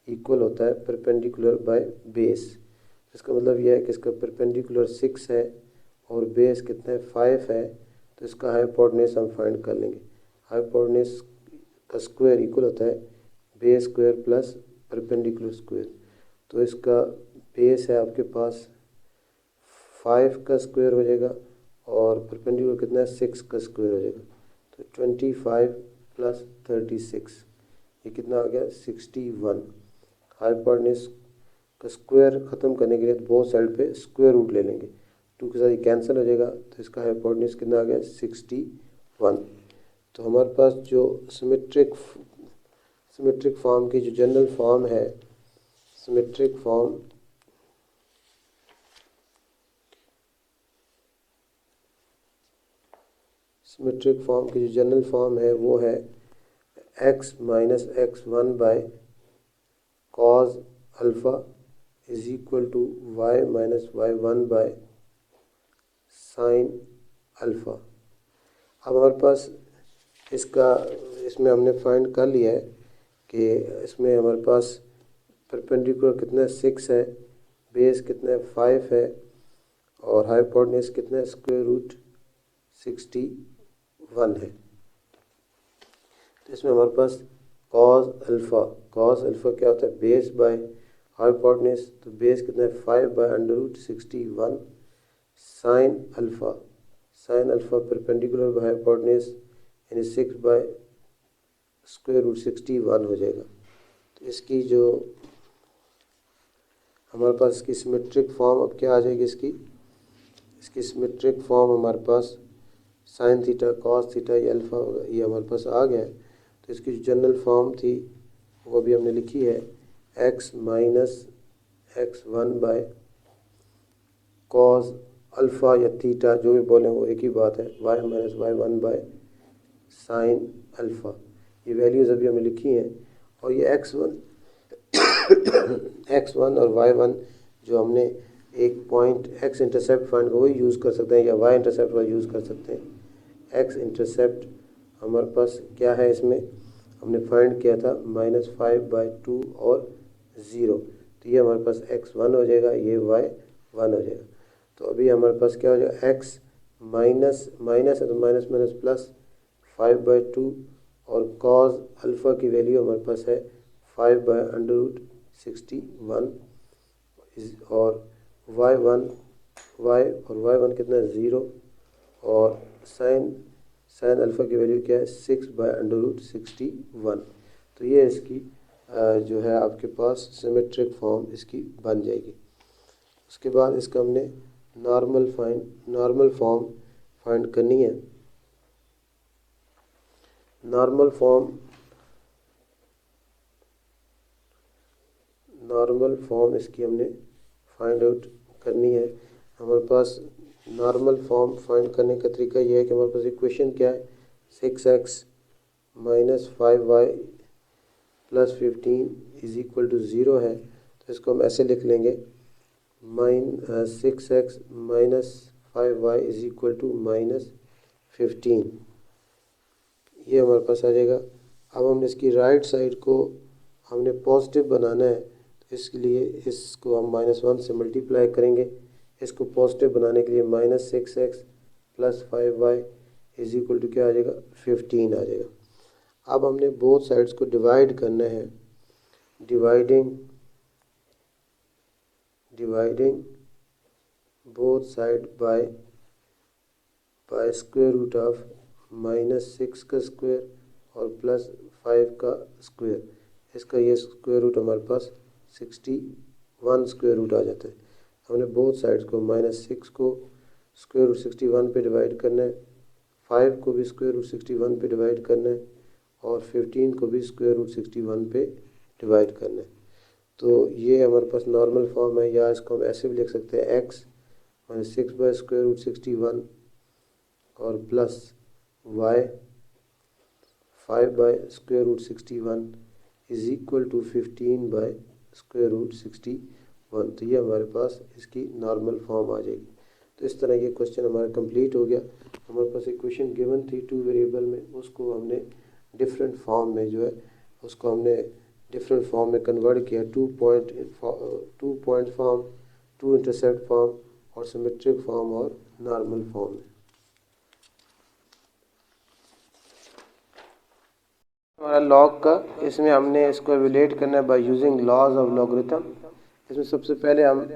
इक्वल होता है परपेंडिकुलर बाय बेस, इसका मतलब यह है कि इसका परपेंडिकुलर 6 है और बेस कितना है 5 है, तो इसका हाइपोटेन्यूज हम फाइंड कर लेंगे। हाइपोटेन्यूज का स्क्वायर इक्वल होता है base square plus perpendicular square. तो इसका बेस है आपके पास 5 का स्क्वायर हो जाएगा और परपेंडिकुलर कितना है 6 का स्क्वायर हो जाएगा, तो 25 प्लस 36 ये कितना आ गया 61। हाइपोटेन्यूज का स्क्वायर ख़त्म करने के लिए तो बहुत साइड पे स्क्वायर रूट ले लेंगे, 2 के साथ ये कैंसिल हो जाएगा, तो इसका हाइपोटेन्यूज कितना आ गया 61। तो हमारे पास जो सिमेट्रिक फॉर्म की जो जनरल फॉर्म है, सिमेट्रिक फॉर्म की जो जनरल फॉर्म है वो है x minus x1 by cos alpha is equal to y minus y1 by sine alpha. अब हमारे पास इसमें हमने फाइंड कर लिया है कि इसमें हमारे पास परपेंडिकुलर कितना 6 है, बेस कितना 5 है और हाइपोटेन्यूज कितना स्क्वायर रूट 61 है। तो इसमें हमारे पास कॉस अल्फ़ा क्या होता है बेस बाय हाइपोटेन्यूज, तो बेस कितना है 5 by under root 61, sine alpha perpendicular by hypotenuse यानी 6 बाय स्क्वायर रूट 61 हो जाएगा। तो इसकी जो हमारे पास इसकी सिमेट्रिक फॉर्म अब क्या आ जाएगी, इसकी सिमेट्रिक फॉर्म हमारे पास साइन थीटा कॉस थीटा ये अल्फ़ा होगा, ये हमारे पास आ गया है। तो इसकी जो जनरल फॉर्म थी वो भी हमने लिखी है, x minus x1 by cos alpha या थीटा जो भी बोलें वो एक ही बात है, y minus y1 by sine alpha. ये वैल्यूज़ अभी हमें लिखी हैं और ये x1 और y1 जो हमने एक पॉइंट x इंटरसेप्ट फाइंड को वही यूज़ कर सकते हैं या y इंटरसेप्ट वाला यूज़ कर सकते हैं। x इंटरसेप्ट हमारे पास क्या है, इसमें हमने फाइंड किया था -5/2 और 0, तो ये हमारे पास x1 हो जाएगा, ये y1 हो जाएगा। तो अभी हमारे पास क्या हो जाएगा x माइनस है तो माइनस माइनस प्लस 5/2 और कॉस अल्फ़ा की वैल्यू हमारे पास है 5/√61 और y1 कितना है 0 और साइन अल्फ़ा की वैल्यू क्या है 6/√61। तो ये इसकी जो है आपके पास सिमेट्रिक फॉर्म इसकी बन जाएगी। उसके बाद इसका हमने नॉर्मल फॉर्म फाइंड करनी है। नॉर्मल फॉर्म इसकी हमने फाइंड आउट करनी है। हमारे पास नॉर्मल फॉर्म फाइंड करने का तरीका यह है कि हमारे पास इक्वेशन क्या है 6x minus 5y plus 15 is equal to 0 है। तो इसको हम ऐसे लिख लेंगे 6x minus 5y is equal to -15। ये हमारे पास आ जाएगा। अब हमने इसकी राइट साइड को हमने पॉजिटिव बनाना है, तो इसके लिए इसको हम -1 से मल्टीप्लाई करेंगे। इसको पॉजिटिव बनाने के लिए -6x plus 5y is equal to क्या आ जाएगा, 15 आ जाएगा। अब हमने बोथ साइड्स को डिवाइड करना है। Dividing both side by square root of -6 का स्क्वायर और प्लस 5 का स्क्वायर। इसका ये स्क्वायर रूट हमारे पास 61 स्क्वायर रूट आ जाता है। हमने बोथ साइड्स को -6 को स्क्वायर रूट 61 पे डिवाइड करना है, 5 को भी स्क्वायर रूट 61 पे डिवाइड करना है और 15 को भी स्क्वायर रूट 61 पे डिवाइड करना है। तो ये हमारे पास नॉर्मल फॉर्म है, या इसको हम ऐसे भी लिख सकते हैं x -6 बाय स्क्वायर रूट 61 और plus y 5 by square root 61 is equal to 15 by square root 61। तो ये हमारे पास इसकी नॉर्मल फॉर्म आ जाएगी। तो इस तरह ये क्वेश्चन हमारा कंप्लीट हो गया। हमारे पास इक्वेशन गिवन थी 2 वेरिएबल में, उसको हमने डिफरेंट फॉर्म में जो है उसको हमने डिफरेंट फॉर्म में कन्वर्ट किया। 2 पॉइंट फॉर्म, 2 इंटरसेप्ट फॉर्म और सिमेट्रिक फॉर्म और नॉर्मल फॉर्म में। हमारा लॉग का, इसमें हमने इसको रिलेट करना है by using laws of logarithm. इसमें सबसे पहले हम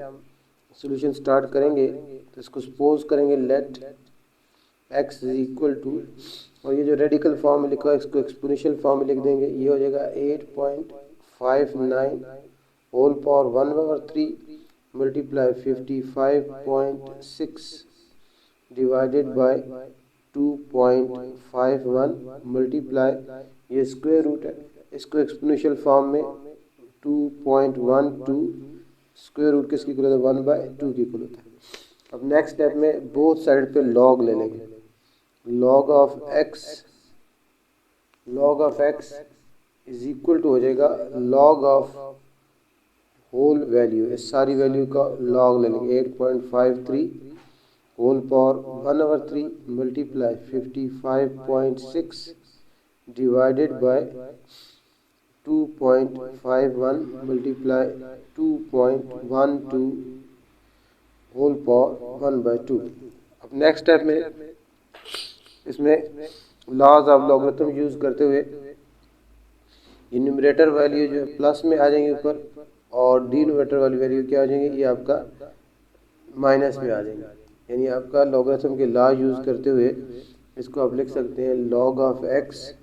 सॉल्यूशन स्टार्ट करेंगे, तो इसको सपोज करेंगे let x is equal to, और ये जो रेडिकल फॉर्म में लिखा है इसको एक्सपोनेंशियल फॉर्म में लिख देंगे। ये हो जाएगा 8.59 whole power 1/3 multiply 55.6 divided by 2.51 multiply, ये स्क्वायर रूट है, इसको एक्सपोनेंशियल फॉर्म में 2.12 स्क्वायर रूट किसकी इक्वल होता है, 1/2 की इक्वल होता है। अब नेक्स्ट स्टेप में बोथ साइड पे लॉग ले लेंगे। Log of x is equal to हो जाएगा लॉग ऑफ होल वैल्यू, इस सारी वैल्यू का लॉग ले लेंगे। 8.53 whole power 1/3 multiply 55.6 divided by 2.51 multiply 2.12 whole power 1/2। अब नेक्स्ट स्टेप में इसमें लॉज ऑफ लॉगरिथम यूज करते हुए ये न्यूमरेटर वैल्यू जो है प्लस में आ जाएंगे ऊपर, और डिनोमिनेटर वाली वैल्यू क्या आ जाएंगे, ये आपका माइनस में आ जाएंगे। यानी आपका लॉगरिथम के लॉ यूज करते हुए इसको आप लिख सकते हैं log of x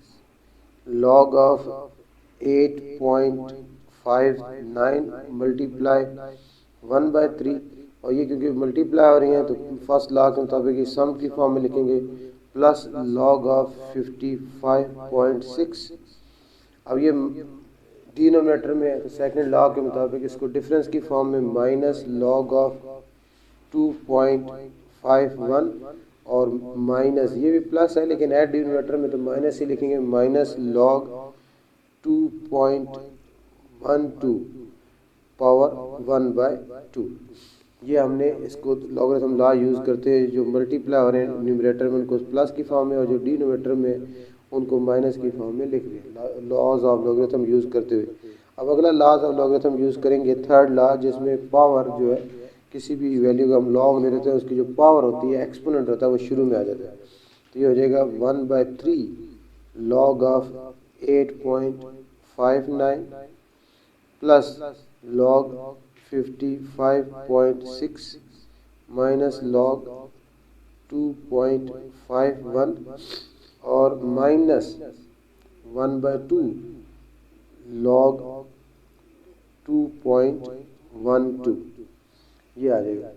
log of 8.59 multiply 1/3, और ये क्योंकि मल्टीप्लाई हो रही हैं तो फर्स्ट लॉ के मुताबिक ये सम की फॉर्म में लिखेंगे, प्लस लॉग ऑफ 55.6। अब ये डिनोमिनेटर में है तो सेकेंड लॉ के मुताबिक इसको डिफरेंस की फॉर्म में माइनस लॉग ऑफ 2.51 और माइनस, ये भी प्लस है लेकिन एट डिनोमिनेटर में तो माइनस ही लिखेंगे, माइनस लॉग 2.12 पावर 1/2। ये हमने इसको लॉगरिथम लॉ यूज़ करते हैं, जो मल्टीप्लाई हो रहे हैं न्यूमरेटर में उनको प्लस की फॉर्म में और जो डिनोमिनेटर में उनको माइनस की फॉर्म में लिख रहे हैं लॉज ऑफ लॉगरिथम यूज़ करते हुए। अब अगला लॉज ऑफ लॉगरिथम यूज़ करेंगे थर्ड लॉ, जिसमें पावर जो है किसी भी वैल्यू का हम लॉग ले लेते हैं, उसकी जो पावर होती है एक्सपोनेंट होता है वो शुरू में आ जाता है। तो ये हो जाएगा 1/3 log of 8.59 plus log 55.6 minus log 2.51 और माइनस 1/2 लॉग 2.12, ये आ जाएगा।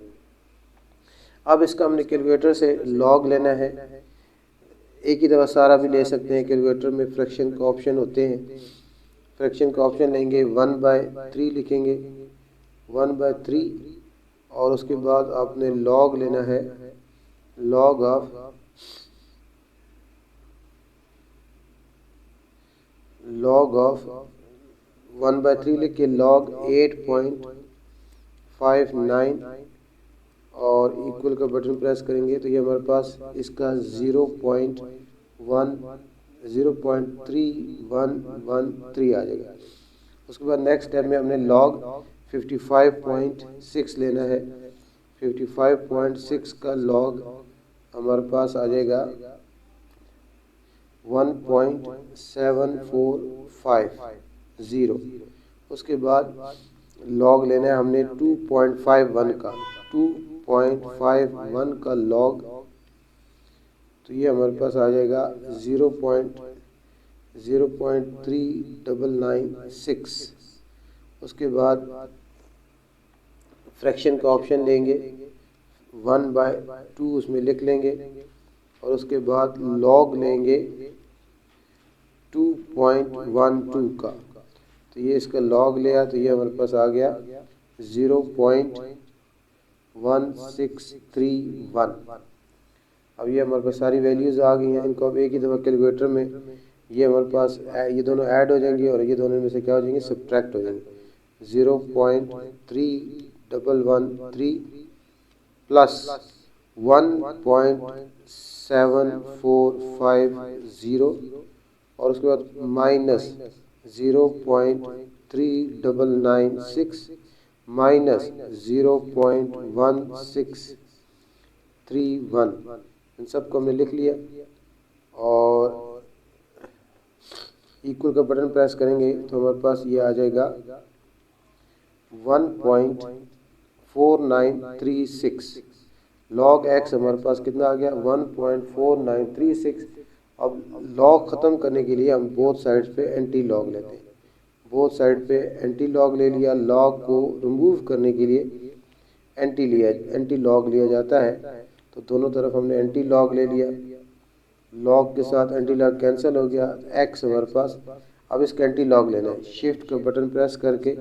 अब इसका हमने कैलकुलेटर से लॉग लेना है। एक ही दफ़ा सारा भी ले सकते हैं, कैलकुलेटर में फ्रैक्शन का ऑप्शन होते हैं। फ्रैक्शन का ऑप्शन लेंगे 1/3 लिखेंगे 1/3, और उसके बाद आपने लॉग लेना है लॉग ऑफ 1/3 लिख के लॉग 8.59 59 और इक्वल का बटन प्रेस करेंगे तो ये हमारे पास इसका 0.3113 आ जाएगा। उसके बाद नेक्स्ट स्टेप में हमने लॉग 55.6 लेना है। 55.6 का लॉग हमारे पास आ जाएगा 1.745। उसके बाद लॉग लेना है हमने 2.51 का, 2.51 का लॉग, तो ये हमारे पास आ जाएगा 0.3996। उसके बाद फ्रैक्शन का ऑप्शन लेंगे, 1/2 उसमें लिख लेंगे और उसके बाद लॉग लेंगे 2.12 का, तो ये इसका लॉग लिया तो ये हमारे पास आ गया 0.1631। अब ये हमारे पास सारी वैल्यूज़ आ गई हैं। इनको अब एक ही दफ़ा कैलकुलेटर में ये हमारे पास ये दोनों ऐड हो जाएंगे और ये दोनों में से क्या हो जाएंगे, सब्ट्रैक्ट हो जाएंगे। 0.3113 प्लस 1.7450 और उसके बाद माइनस 0.3996 माइनस 0.1631, इन सबको हमने लिख लिया और इक्वल का बटन प्रेस करेंगे तो हमारे पास ये आ जाएगा 1.4936। लॉग एक्स हमारे पास कितना आ गया, 1.4936। अब लॉग ख़त्म करने के लिए हम बोथ साइड्स पे एंटी लॉग लेते हैं। बोथ साइड पे एंटी लॉग ले लिया। लॉग को रिमूव करने के लिए एंटी लॉग लिया जाता है, तो दोनों तरफ हमने एंटी लॉग ले लिया। लॉग के साथ एंटी लॉग कैंसिल हो गया, एक्स हमारे पास। अब इसका एंटी लॉग लेना है, शिफ्ट का बटन प्रेस करके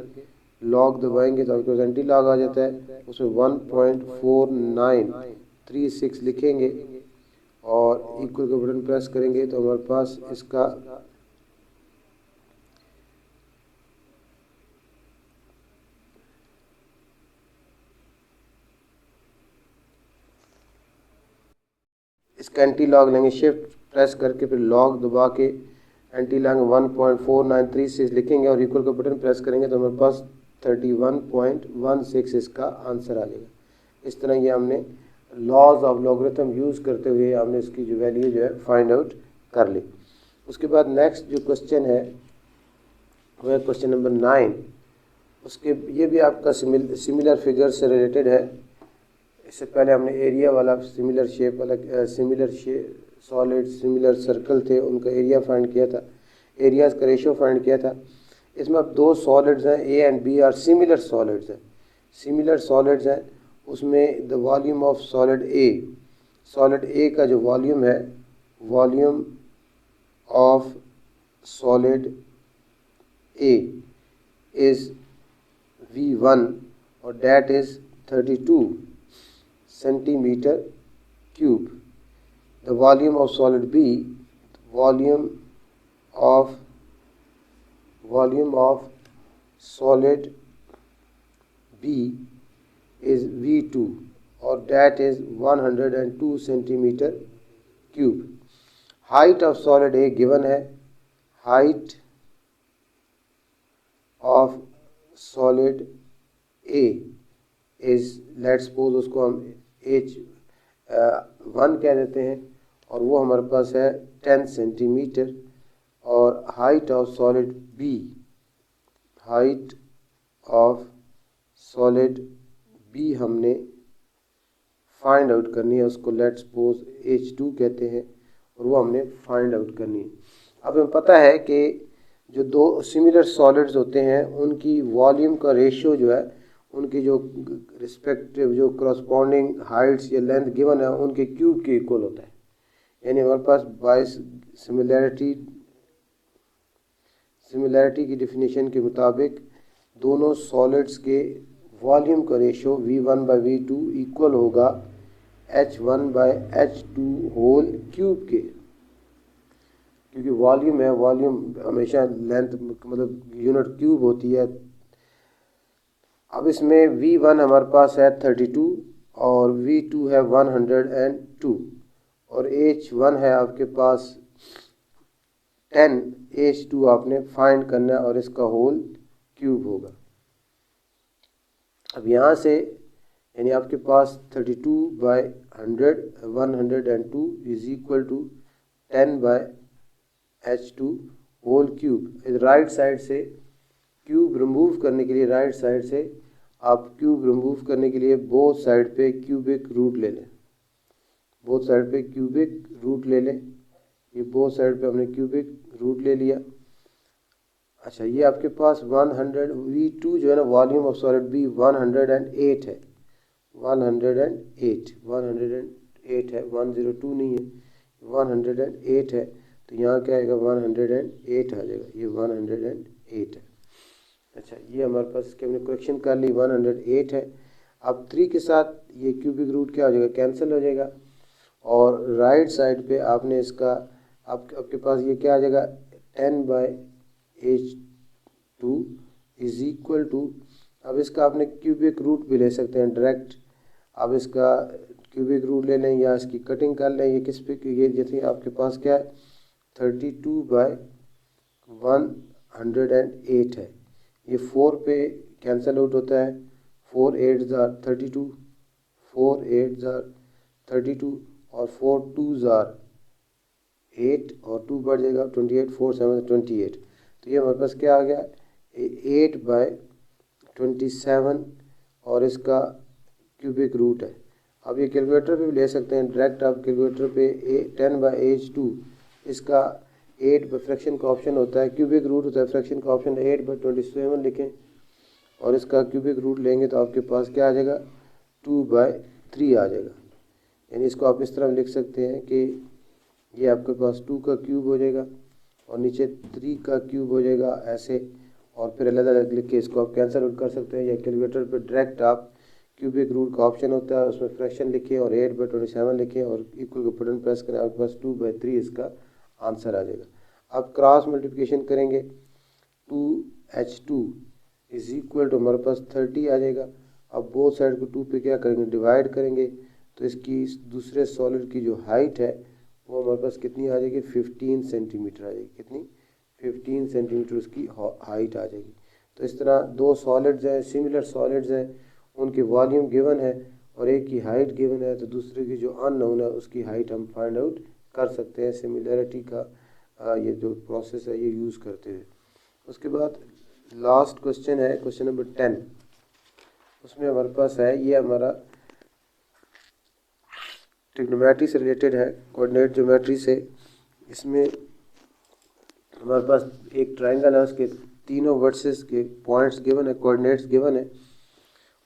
लॉग दबाएंगे तो आपके पास एंटी लॉग आ जाता है। उसमें 1.4936 लिखेंगे और इक्वल का बटन प्रेस करेंगे तो हमारे पास इसका एंटी लॉग लेंगे, शिफ्ट प्रेस करके फिर लॉग दबा के एंटी लॉग 1.4936 लिखेंगे और इक्वल का बटन प्रेस करेंगे तो हमारे पास 31.16 इसका आंसर आ जाएगा। इस तरह ये हमने लॉज ऑफ लॉगरिथम यूज़ करते हुए हमने इसकी जो वैल्यू जो है फाइंड आउट कर ली। उसके बाद नेक्स्ट जो क्वेश्चन है वो है क्वेश्चन नंबर 9। उसके ये भी आपका सिमिलर फिगर से रिलेटेड है। इससे पहले हमने एरिया वाला सिमिलर शेप वाला सॉलिड सिमिलर सर्कल थे, उनका एरिया फाइंड किया था, एरियाज का रेशियो फाइंड किया था। इसमें अब दो सॉलिड्स हैं, A and B are similar solids हैं, सिमिलर सॉलिड्स हैं। उसमें the volume of solid A का जो वॉल्यूम है, volume of solid A is V1 और that is 32 centimeter cube. The volume of solid B, volume of solid B is V2 और that is 102 centimeter cube. Height of solid A given है, height of solid A is, let's suppose उसको हम H1 कह देते हैं और वो हमारे पास है 10 सेंटीमीटर। और height of solid B, height of solid B हमने फाइंड आउट करनी है, उसको लेट्स सपोज H2 कहते हैं और वो हमने फाइंड आउट करनी है। अब हमें पता है कि जो दो सिमिलर सॉलिड्स होते हैं उनकी वॉल्यूम का रेशियो जो है, उनकी जो रिस्पेक्टिव जो करस्पॉन्डिंग हाइट्स या लेंथ गिवन है उनके क्यूब के इक्वल होता है। यानी हमारे पास बाय सिमिलैरिटी की डेफिनेशन के मुताबिक दोनों सॉलिड्स के वॉल्यूम का रेशियो V1/V2 इक्वल होगा H1/H2 होल क्यूब के, क्योंकि वॉल्यूम है, वॉल्यूम हमेशा लेंथ मतलब यूनिट क्यूब होती है। अब इसमें V1 हमारे पास है 32 और V2 है 102 और H1 है आपके पास 10। H2 आपने फाइंड करना है और इसका होल क्यूब होगा। अब यहाँ से यानी आपके पास 32 by 100 102 is equal to 10 by H2 whole cube. Right side से क्यूब रिमूव करने के लिए, राइट साइड से आप क्यूब रिमूव करने के लिए बोथ साइड पे क्यूबिक रूट ले लें, बोथ साइड पे क्यूबिक रूट ले लें। ये बोथ साइड पे हमने क्यूबिक रूट ले लिया। अच्छा, ये आपके पास 100 V2 जो है ना, वॉल्यूम ऑफ सॉलिड B 108 है, 108 है, 102 नहीं है, 108 है। तो यहाँ क्या आएगा, 108 आ जाएगा, ये 108 है। अच्छा, ये हमारे पास इसके हमने करेक्शन कर ली, 108 है। अब 3 के साथ ये क्यूबिक रूट क्या हो जाएगा, कैंसिल हो जाएगा। और राइट साइड पे आपने इसका आपके पास ये क्या आ जाएगा, 10 by H2 is equal to, अब इसका आपने क्यूबिक रूट भी ले सकते हैं डायरेक्ट। अब इसका क्यूबिक रूट ले लें या इसकी कटिंग कर लें। ये किस पे, ये जैसे आपके पास क्या है 32 बाय 108 है। ये 4 पे कैंसिल आउट होता है, 4 8 जार 32, 4 8 जार 32 और 4 2 जार 8 और 2 बढ़ जाएगा 28, 4 7 28। तो ये हमारे पास क्या आ गया 8 बाय 27 और इसका क्यूबिक रूट है। अब ये कैलकुलेटर पे भी ले सकते हैं डायरेक्ट। आप कैलकुलेटर पे 10 बाय H2 इसका 8 बाय फ्रैक्शन का ऑप्शन होता है, क्यूबिक रूट होता है, फ्रैक्शन का ऑप्शन 8 बाय 27 लिखें और इसका क्यूबिक रूट लेंगे तो आपके पास क्या आ जाएगा 2 बाय 3 आ जाएगा। यानी इसको आप इस तरह लिख सकते हैं कि ये आपके पास 2 का क्यूब हो जाएगा और नीचे 3 का क्यूब हो जाएगा ऐसे, और फिर अलग अलग लिख के इसको आप कैंसिल आउट कर सकते हैं। या कैलकुलेटर पे डायरेक्ट आप क्यूबिक रूट का ऑप्शन होता है, उसमें फ्रैक्शन लिखें और 8 बाय 27 लिखें और इक्वल का बटन प्रेस करें, आपके पास 2 बाय 3 इसका आंसर आ जाएगा। अब क्रॉस मल्टीप्लिकेशन करेंगे, 2H2 इज इक्वल टू हमारे पास 30 आ जाएगा। अब बोथ साइड को 2 पे क्या करेंगे, डिवाइड करेंगे तो इसकी दूसरे सॉलिड की जो हाइट है वो हमारे पास कितनी आ जाएगी 15 सेंटीमीटर आ जाएगी। कितनी 15 सेंटीमीटर उसकी हाइट आ जाएगी। तो इस तरह दो सॉलिड्स हैं, सिमिलर सॉलिड्स हैं, उनके वॉल्यूम गिवन है और एक की हाइट गिवन है, तो दूसरे की जो अननोन है उसकी हाइट हम फाइंड आउट कर सकते हैं सिमिलैरिटी का ये जो प्रोसेस है ये यूज़ करते हुए। उसके बाद लास्ट क्वेश्चन है क्वेश्चन नंबर 10। उसमें हमारे पास है, ये हमारा ट्रिग्नोमेट्री से रिलेटेड है, कोऑर्डिनेट ज्योमेट्री से। इसमें हमारे पास एक ट्रायंगल है, उसके तीनों वर्सेस के पॉइंट्स गिवन है, कोऑर्डिनेट्स गिवन है,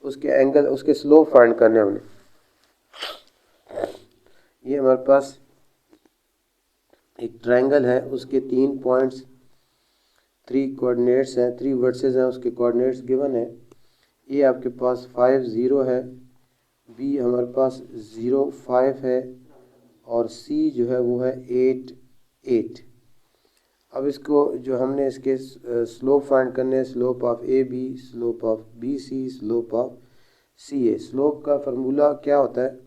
उसके एंगल उसके स्लोप फाइंड करने हमने। ये हमारे पास एक ट्रायंगल है, उसके 3 पॉइंट्स 3 कोऑर्डिनेट्स हैं, 3 वर्सेस हैं, उसके कोऑर्डिनेट्स गिवन है। ये आपके पास 5 0 है, बी हमारे पास 0 5 है और सी जो है वो है 8 8। अब इसको जो हमने इसके स्लोप फाइंड करने हैं, slope of A B, slope of B C, slope of C A. Slope का फार्मूला क्या होता है,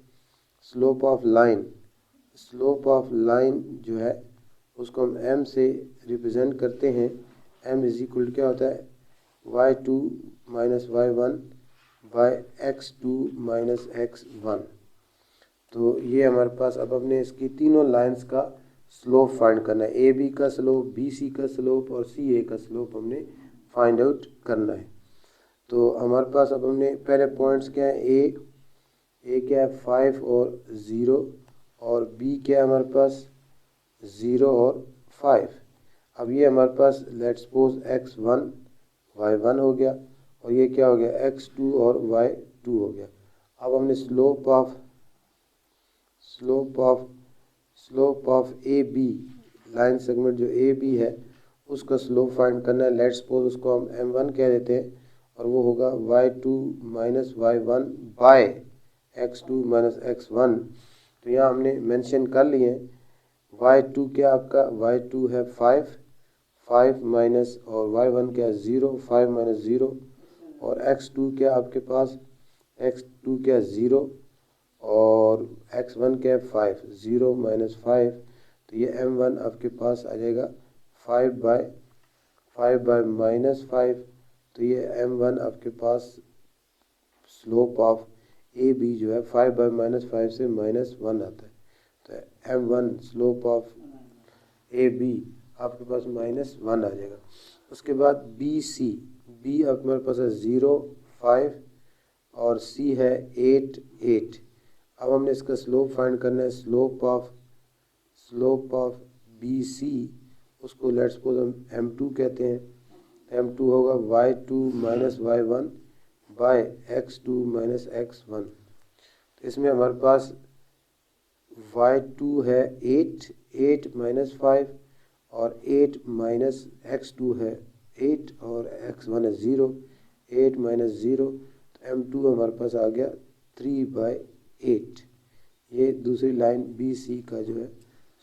slope of line, slope of line जो है उसको हम m से रिप्रेजेंट करते हैं। m इज इक्वल क्या होता है y2 minus y1 by x2 minus x1। तो ये हमारे पास, अब हमने इसकी तीनों लाइंस का स्लोप फाइंड करना है, ए बी का स्लोप, बी सी का स्लोप और सी ए का स्लोप हमने फाइंड आउट करना है। तो हमारे पास अब हमने पहले पॉइंट्स क्या है, ए क्या है 5 और 0 और बी क्या है हमारे पास 0 और 5। अब ये हमारे पास लेट्स सपोज x1 y1 हो गया और ये क्या हो गया x2 और y2 हो गया। अब हमने slope of A B, line segment जो ए बी है उसका स्लोप फाइंड करना है। लेट्स सपोज उसको हम m1 कह देते हैं और वो होगा y2 minus y1 by x2 minus x1। तो यहाँ हमने मेंशन कर लिए हैं y2 क्या आपका, y2 है 5 माइनस और y1 क्या है 0, 5 माइनस 0 और x2 क्या आपके पास, x2 क्या 0 और x1 क्या 5, 0 माइनस 5, तो ये m1 आपके पास आ जाएगा 5 बाय माइनस 5, तो ये m1 आपके पास स्लोप ऑफ ए बी जो है 5 बाय माइनस 5 से -1 आता है, तो m1 slope of A B आपके पास -1 आ जाएगा। उसके बाद बी सी, बी आपके मेरे पास है 0 5 और सी है 8 8। अब हमने इसका स्लोप फाइंड करना है, स्लोप ऑफ बी सी, उसको लेट्स सपोज हम m2 कहते हैं, m2 होगा y2 minus y1 by x2 minus x1। तो इसमें हमारे पास y2 है 8 माइनस 5 और 8 माइनस x2 है 8 और x1 है 0, 8 माइनस 0, तो m2 हमारे पास आ गया 3 बाय 8। ये दूसरी लाइन बी सी का जो है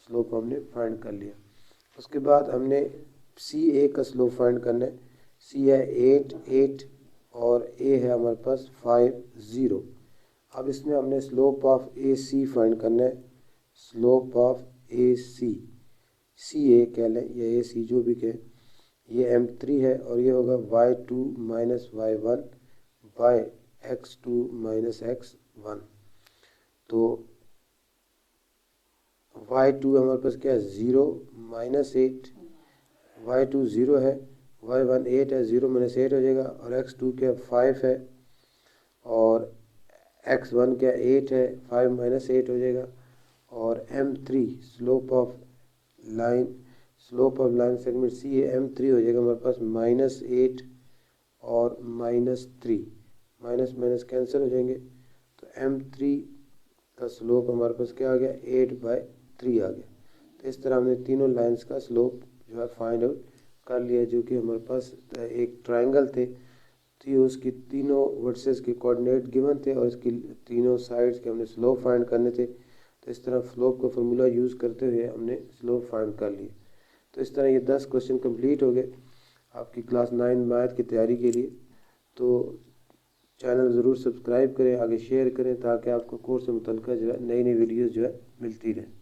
स्लोप हमने फाइंड कर लिया। उसके बाद हमने सी ए का स्लोप फाइंड करना है, सी है 8 8 और ए है हमारे पास 5 0। अब इसमें हमने slope of A C find करना है, स्लोप ऑफ ए सी, सी ए कह लें या ए सी जो भी कहें, ये m3 है और ये होगा y2 minus y1 by x2 minus x1। तो y2 हमारे पास क्या है 0 माइनस 8, y2 0 है, y1 8 है, 0 माइनस 8 हो जाएगा, और x2 क्या 5 है और x1 क्या 8 है, 5 माइनस 8 हो जाएगा, और m3 slope of line segment C है m3 हो जाएगा हमारे पास -8 और -3, माइनस माइनस कैंसिल हो जाएंगे, तो m3 का स्लोप हमारे पास क्या आ गया 8 बाय 3 आ गया। तो इस तरह हमने तीनों लाइंस का स्लोप जो है फाइंड आउट कर लिया, जो कि हमारे पास एक ट्रायंगल थी उसकी तीनों वर्सेस के कोऑर्डिनेट गिवन थे और इसकी तीनों साइड्स के हमने स्लोप फाइंड करने थे। तो इस तरह स्लोप का फार्मूला यूज़ करते हुए हमने स्लोप फाइंड कर लिए। तो इस तरह ये 10 क्वेश्चन कंप्लीट हो गए आपकी क्लास 9 मैथ की तैयारी के लिए। तो चैनल ज़रूर सब्सक्राइब करें, आगे शेयर करें, ताकि आपको कोर्स से मुतल्लिक़ जो है नई वीडियोज़ जो है मिलती रहें।